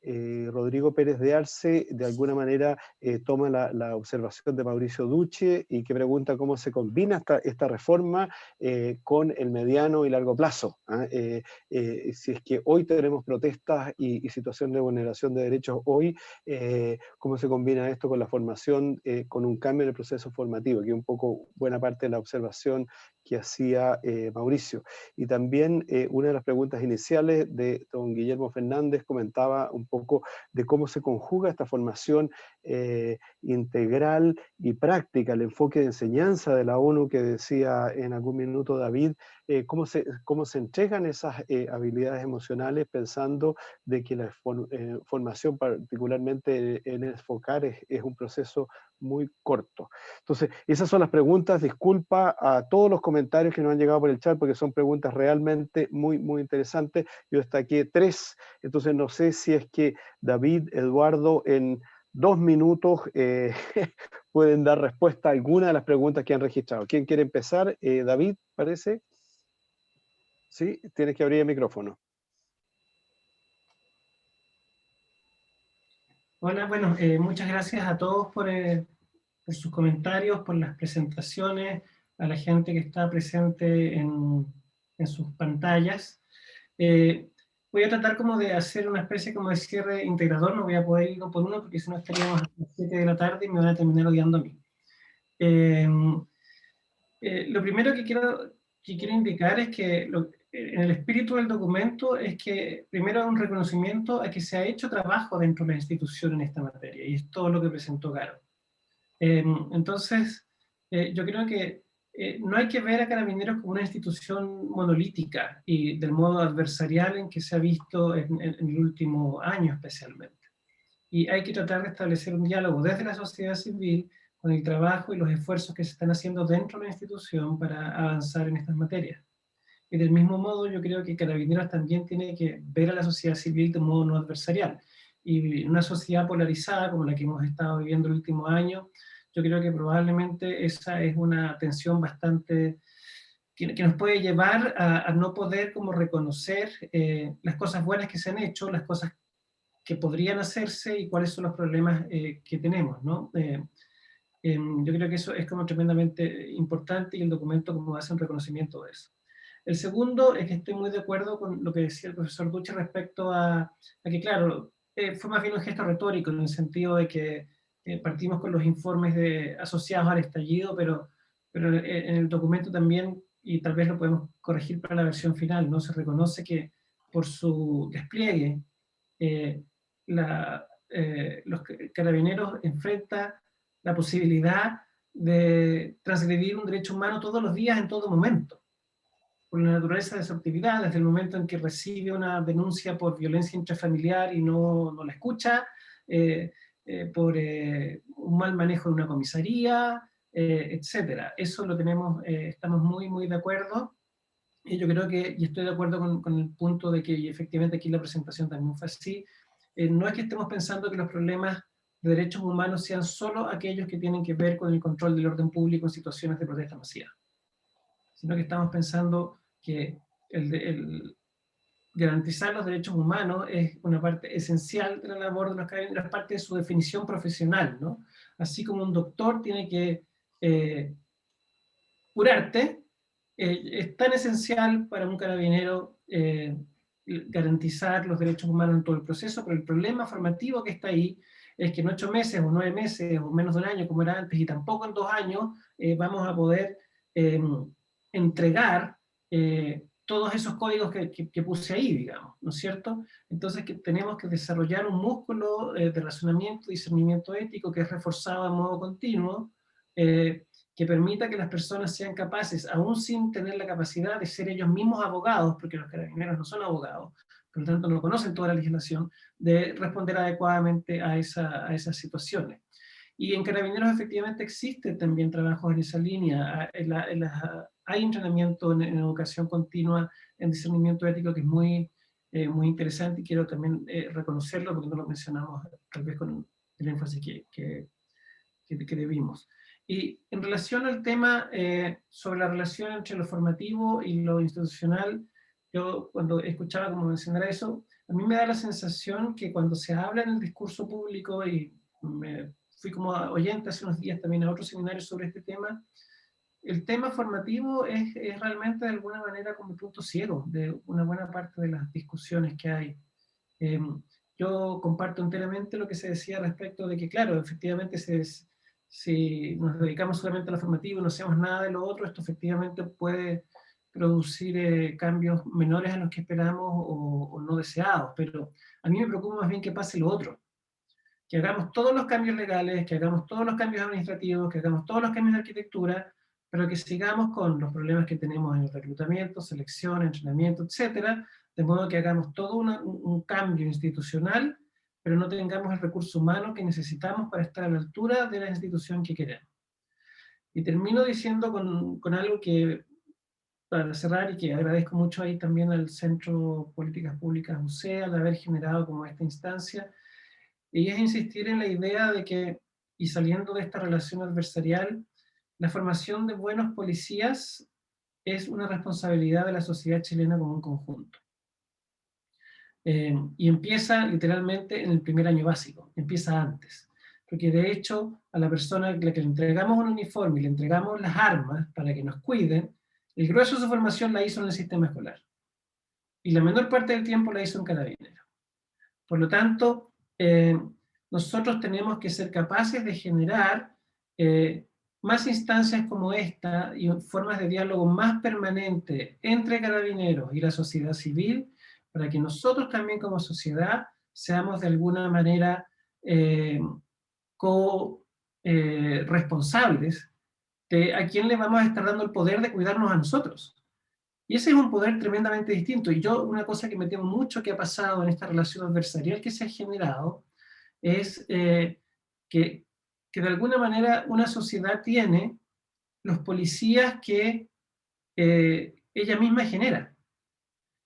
Rodrigo Pérez de Arce, de alguna manera, toma la observación de Mauricio Duche y que pregunta cómo se combina esta reforma con el mediano y largo plazo. Si es que hoy tenemos protestas y situación de vulneración de derechos hoy, cómo se combina esto con la formación, con un cambio en el proceso formativo, que es un poco buena parte de la observación que hacía Mauricio. Y también una de las preguntas iniciales de don Guillermo Fernández comentaba un poco de cómo se conjuga esta formación integral y práctica, el enfoque de enseñanza de la ONU que decía en algún minuto David, cómo se entregan esas habilidades emocionales pensando de que la formación, particularmente en ESFOCAR, es un proceso muy corto. Entonces, esas son las preguntas. Disculpa a todos los comentarios que nos han llegado por el chat, porque son preguntas realmente muy, muy interesantes. Yo destaqué 3, entonces no sé si es que David, Eduardo, en 2 minutos pueden dar respuesta a alguna de las preguntas que han registrado. ¿Quién quiere empezar? David, parece. Sí, tienes que abrir el micrófono. Hola, bueno, muchas gracias a todos por sus comentarios, por las presentaciones, a la gente que está presente en sus pantallas. Voy a tratar como de hacer una especie como de cierre integrador, no voy a poder ir uno por uno porque si no estaríamos a las 7 de la tarde y me van a terminar odiando a mí. Lo primero que quiero indicar es que en el espíritu del documento es que primero hay un reconocimiento a que se ha hecho trabajo dentro de la institución en esta materia, y es todo lo que presentó Caro. Entonces, yo creo que no hay que ver a Carabineros como una institución monolítica y del modo adversarial en que se ha visto en el último año especialmente. Y hay que tratar de establecer un diálogo desde la sociedad civil con el trabajo y los esfuerzos que se están haciendo dentro de la institución para avanzar en estas materias. Y del mismo modo yo creo que Carabineros también tiene que ver a la sociedad civil de modo no adversarial. Y una sociedad polarizada como la que hemos estado viviendo el último año, yo creo que probablemente esa es una tensión bastante que nos puede llevar a no poder como reconocer las cosas buenas que se han hecho, las cosas que podrían hacerse y cuáles son los problemas que tenemos, ¿no? Yo creo que eso es como tremendamente importante y el documento como hace un reconocimiento de eso. El segundo es que estoy muy de acuerdo con lo que decía el profesor Duche respecto a que, claro, fue más bien un gesto retórico en el sentido de que partimos con los informes asociados al estallido, pero en el documento también, y tal vez lo podemos corregir para la versión final, ¿no? Se reconoce que por su despliegue, los carabineros enfrentan la posibilidad de transgredir un derecho humano todos los días, en todo momento, por la naturaleza de su actividad, desde el momento en que recibe una denuncia por violencia intrafamiliar y no la escucha, por un mal manejo de una comisaría, etc. Eso lo tenemos, estamos muy, muy de acuerdo, y yo creo que, y estoy de acuerdo con el punto de que, y efectivamente aquí la presentación también fue así, no es que estemos pensando que los problemas de derechos humanos sean solo aquellos que tienen que ver con el control del orden público en situaciones de protesta masiva, sino que estamos pensando que el garantizar los derechos humanos es una parte esencial de la labor de los carabineros, es parte de su definición profesional, ¿no? Así como un doctor tiene que curarte, es tan esencial para un carabinero garantizar los derechos humanos en todo el proceso, pero el problema formativo que está ahí es que en 8 meses o 9 meses o menos de un año como era antes, y tampoco en 2 años, vamos a poder entregar todos esos códigos que puse ahí, digamos, ¿no es cierto? Entonces que tenemos que desarrollar un músculo de razonamiento, discernimiento ético que es reforzado de modo continuo, que permita que las personas sean capaces, aún sin tener la capacidad de ser ellos mismos abogados, porque los carabineros no son abogados, por lo tanto no conocen toda la legislación, de responder adecuadamente a esas situaciones. Y en Carabineros efectivamente existe también trabajos en esa línea. Hay entrenamiento en educación continua, en discernimiento ético, que es muy, muy interesante, y quiero también reconocerlo porque no lo mencionamos tal vez con el énfasis que debimos. Y en relación al tema sobre la relación entre lo formativo y lo institucional, yo cuando escuchaba como mencionar eso, a mí me da la sensación que cuando se habla en el discurso público, y me fui como oyente hace unos días también a otros seminarios sobre este tema, el tema formativo es realmente de alguna manera como el punto ciego de una buena parte de las discusiones que hay. Yo comparto enteramente lo que se decía respecto de que, claro, efectivamente si nos dedicamos solamente a lo formativo y no hacemos nada de lo otro, esto efectivamente puede producir cambios menores a los que esperamos o no deseados, pero a mí me preocupa más bien que pase lo otro, que hagamos todos los cambios legales, que hagamos todos los cambios administrativos, que hagamos todos los cambios de arquitectura, pero que sigamos con los problemas que tenemos en el reclutamiento, selección, entrenamiento, etcétera, de modo que hagamos todo un cambio institucional, pero no tengamos el recurso humano que necesitamos para estar a la altura de la institución que queremos. Y termino diciendo con algo que, para cerrar, y que agradezco mucho ahí también al Centro Políticas Públicas UCEA de haber generado como esta instancia, y es insistir en la idea de que, y saliendo de esta relación adversarial, la formación de buenos policías es una responsabilidad de la sociedad chilena como un conjunto. Y empieza literalmente en el primer año básico, empieza antes. Porque de hecho, a la persona a la que le entregamos un uniforme y le entregamos las armas para que nos cuiden, el grueso de su formación la hizo en el sistema escolar. Y la menor parte del tiempo la hizo en Carabineros. Por lo tanto, nosotros tenemos que ser capaces de generar más instancias como esta y formas de diálogo más permanente entre Carabineros y la sociedad civil, para que nosotros también como sociedad seamos de alguna manera responsables de a quién le vamos a estar dando el poder de cuidarnos a nosotros. Y ese es un poder tremendamente distinto. Y yo, una cosa que me temo mucho que ha pasado en esta relación adversarial que se ha generado, es que de alguna manera una sociedad tiene los policías que ella misma genera.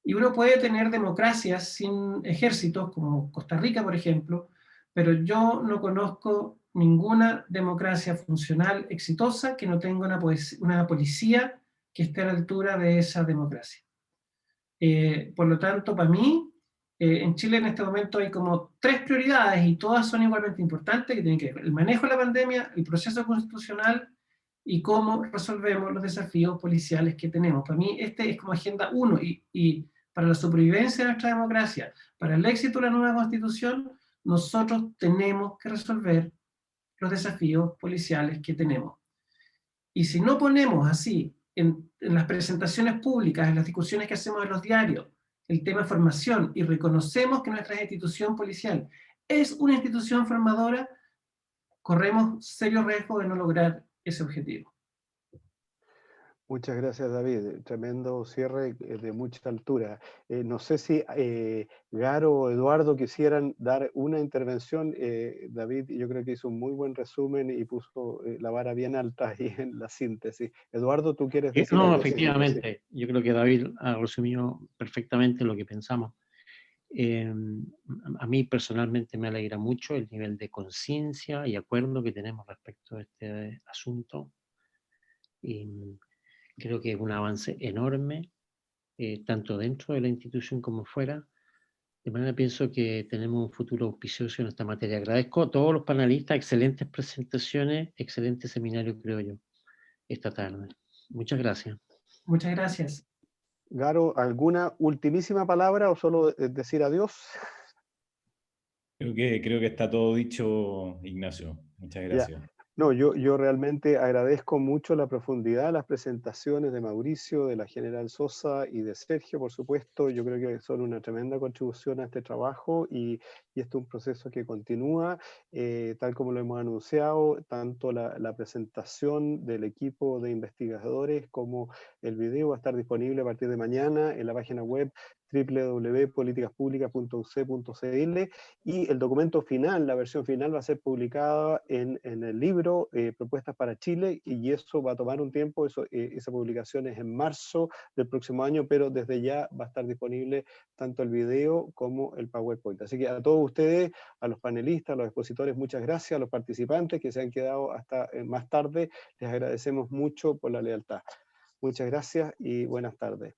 Y uno puede tener democracias sin ejércitos, como Costa Rica, por ejemplo, pero yo no conozco ninguna democracia funcional exitosa que no tenga una policía que esté a la altura de esa democracia. Por lo tanto, para mí, en Chile en este momento hay como 3 prioridades y todas son igualmente importantes, que tienen que ver el manejo de la pandemia, el proceso constitucional y cómo resolvemos los desafíos policiales que tenemos. Para mí este es como agenda 1 y para la supervivencia de nuestra democracia, para el éxito de la nueva constitución, nosotros tenemos que resolver los desafíos policiales que tenemos. Y si no ponemos así en las presentaciones públicas, en las discusiones que hacemos en los diarios, el tema formación, y reconocemos que nuestra institución policial es una institución formadora, corremos serio riesgo de no lograr ese objetivo. Muchas gracias, David. Tremendo cierre de mucha altura. No sé si Garo o Eduardo quisieran dar una intervención. David, yo creo que hizo un muy buen resumen y puso la vara bien alta ahí en la síntesis. Eduardo, ¿tú quieres decir No, algo? efectivamente. Yo creo que David ha resumido perfectamente lo que pensamos. A mí personalmente me alegra mucho el nivel de conciencia y acuerdo que tenemos respecto a este asunto. Y creo que es un avance enorme, tanto dentro de la institución como fuera. De manera pienso que tenemos un futuro auspicioso en esta materia. Agradezco a todos los panelistas, excelentes presentaciones, excelente seminario, creo yo, esta tarde. Muchas gracias. Muchas gracias. Garo, ¿alguna ultimísima palabra o solo decir adiós? Creo que está todo dicho, Ignacio. Muchas gracias. No, yo realmente agradezco mucho la profundidad de las presentaciones de Mauricio, de la general Sosa y de Sergio, por supuesto. Yo creo que son una tremenda contribución a este trabajo y este es un proceso que continúa, tal como lo hemos anunciado, tanto la presentación del equipo de investigadores como el video va a estar disponible a partir de mañana en la página web www.politicaspublicas.uc.cl y el documento final, la versión final va a ser publicada en el libro Propuestas para Chile y eso va a tomar un tiempo, esa publicación es en marzo del próximo año, pero desde ya va a estar disponible tanto el video como el PowerPoint. Así que a todos ustedes, a los panelistas, a los expositores, muchas gracias, a los participantes que se han quedado hasta más tarde, les agradecemos mucho por la lealtad. Muchas gracias y buenas tardes.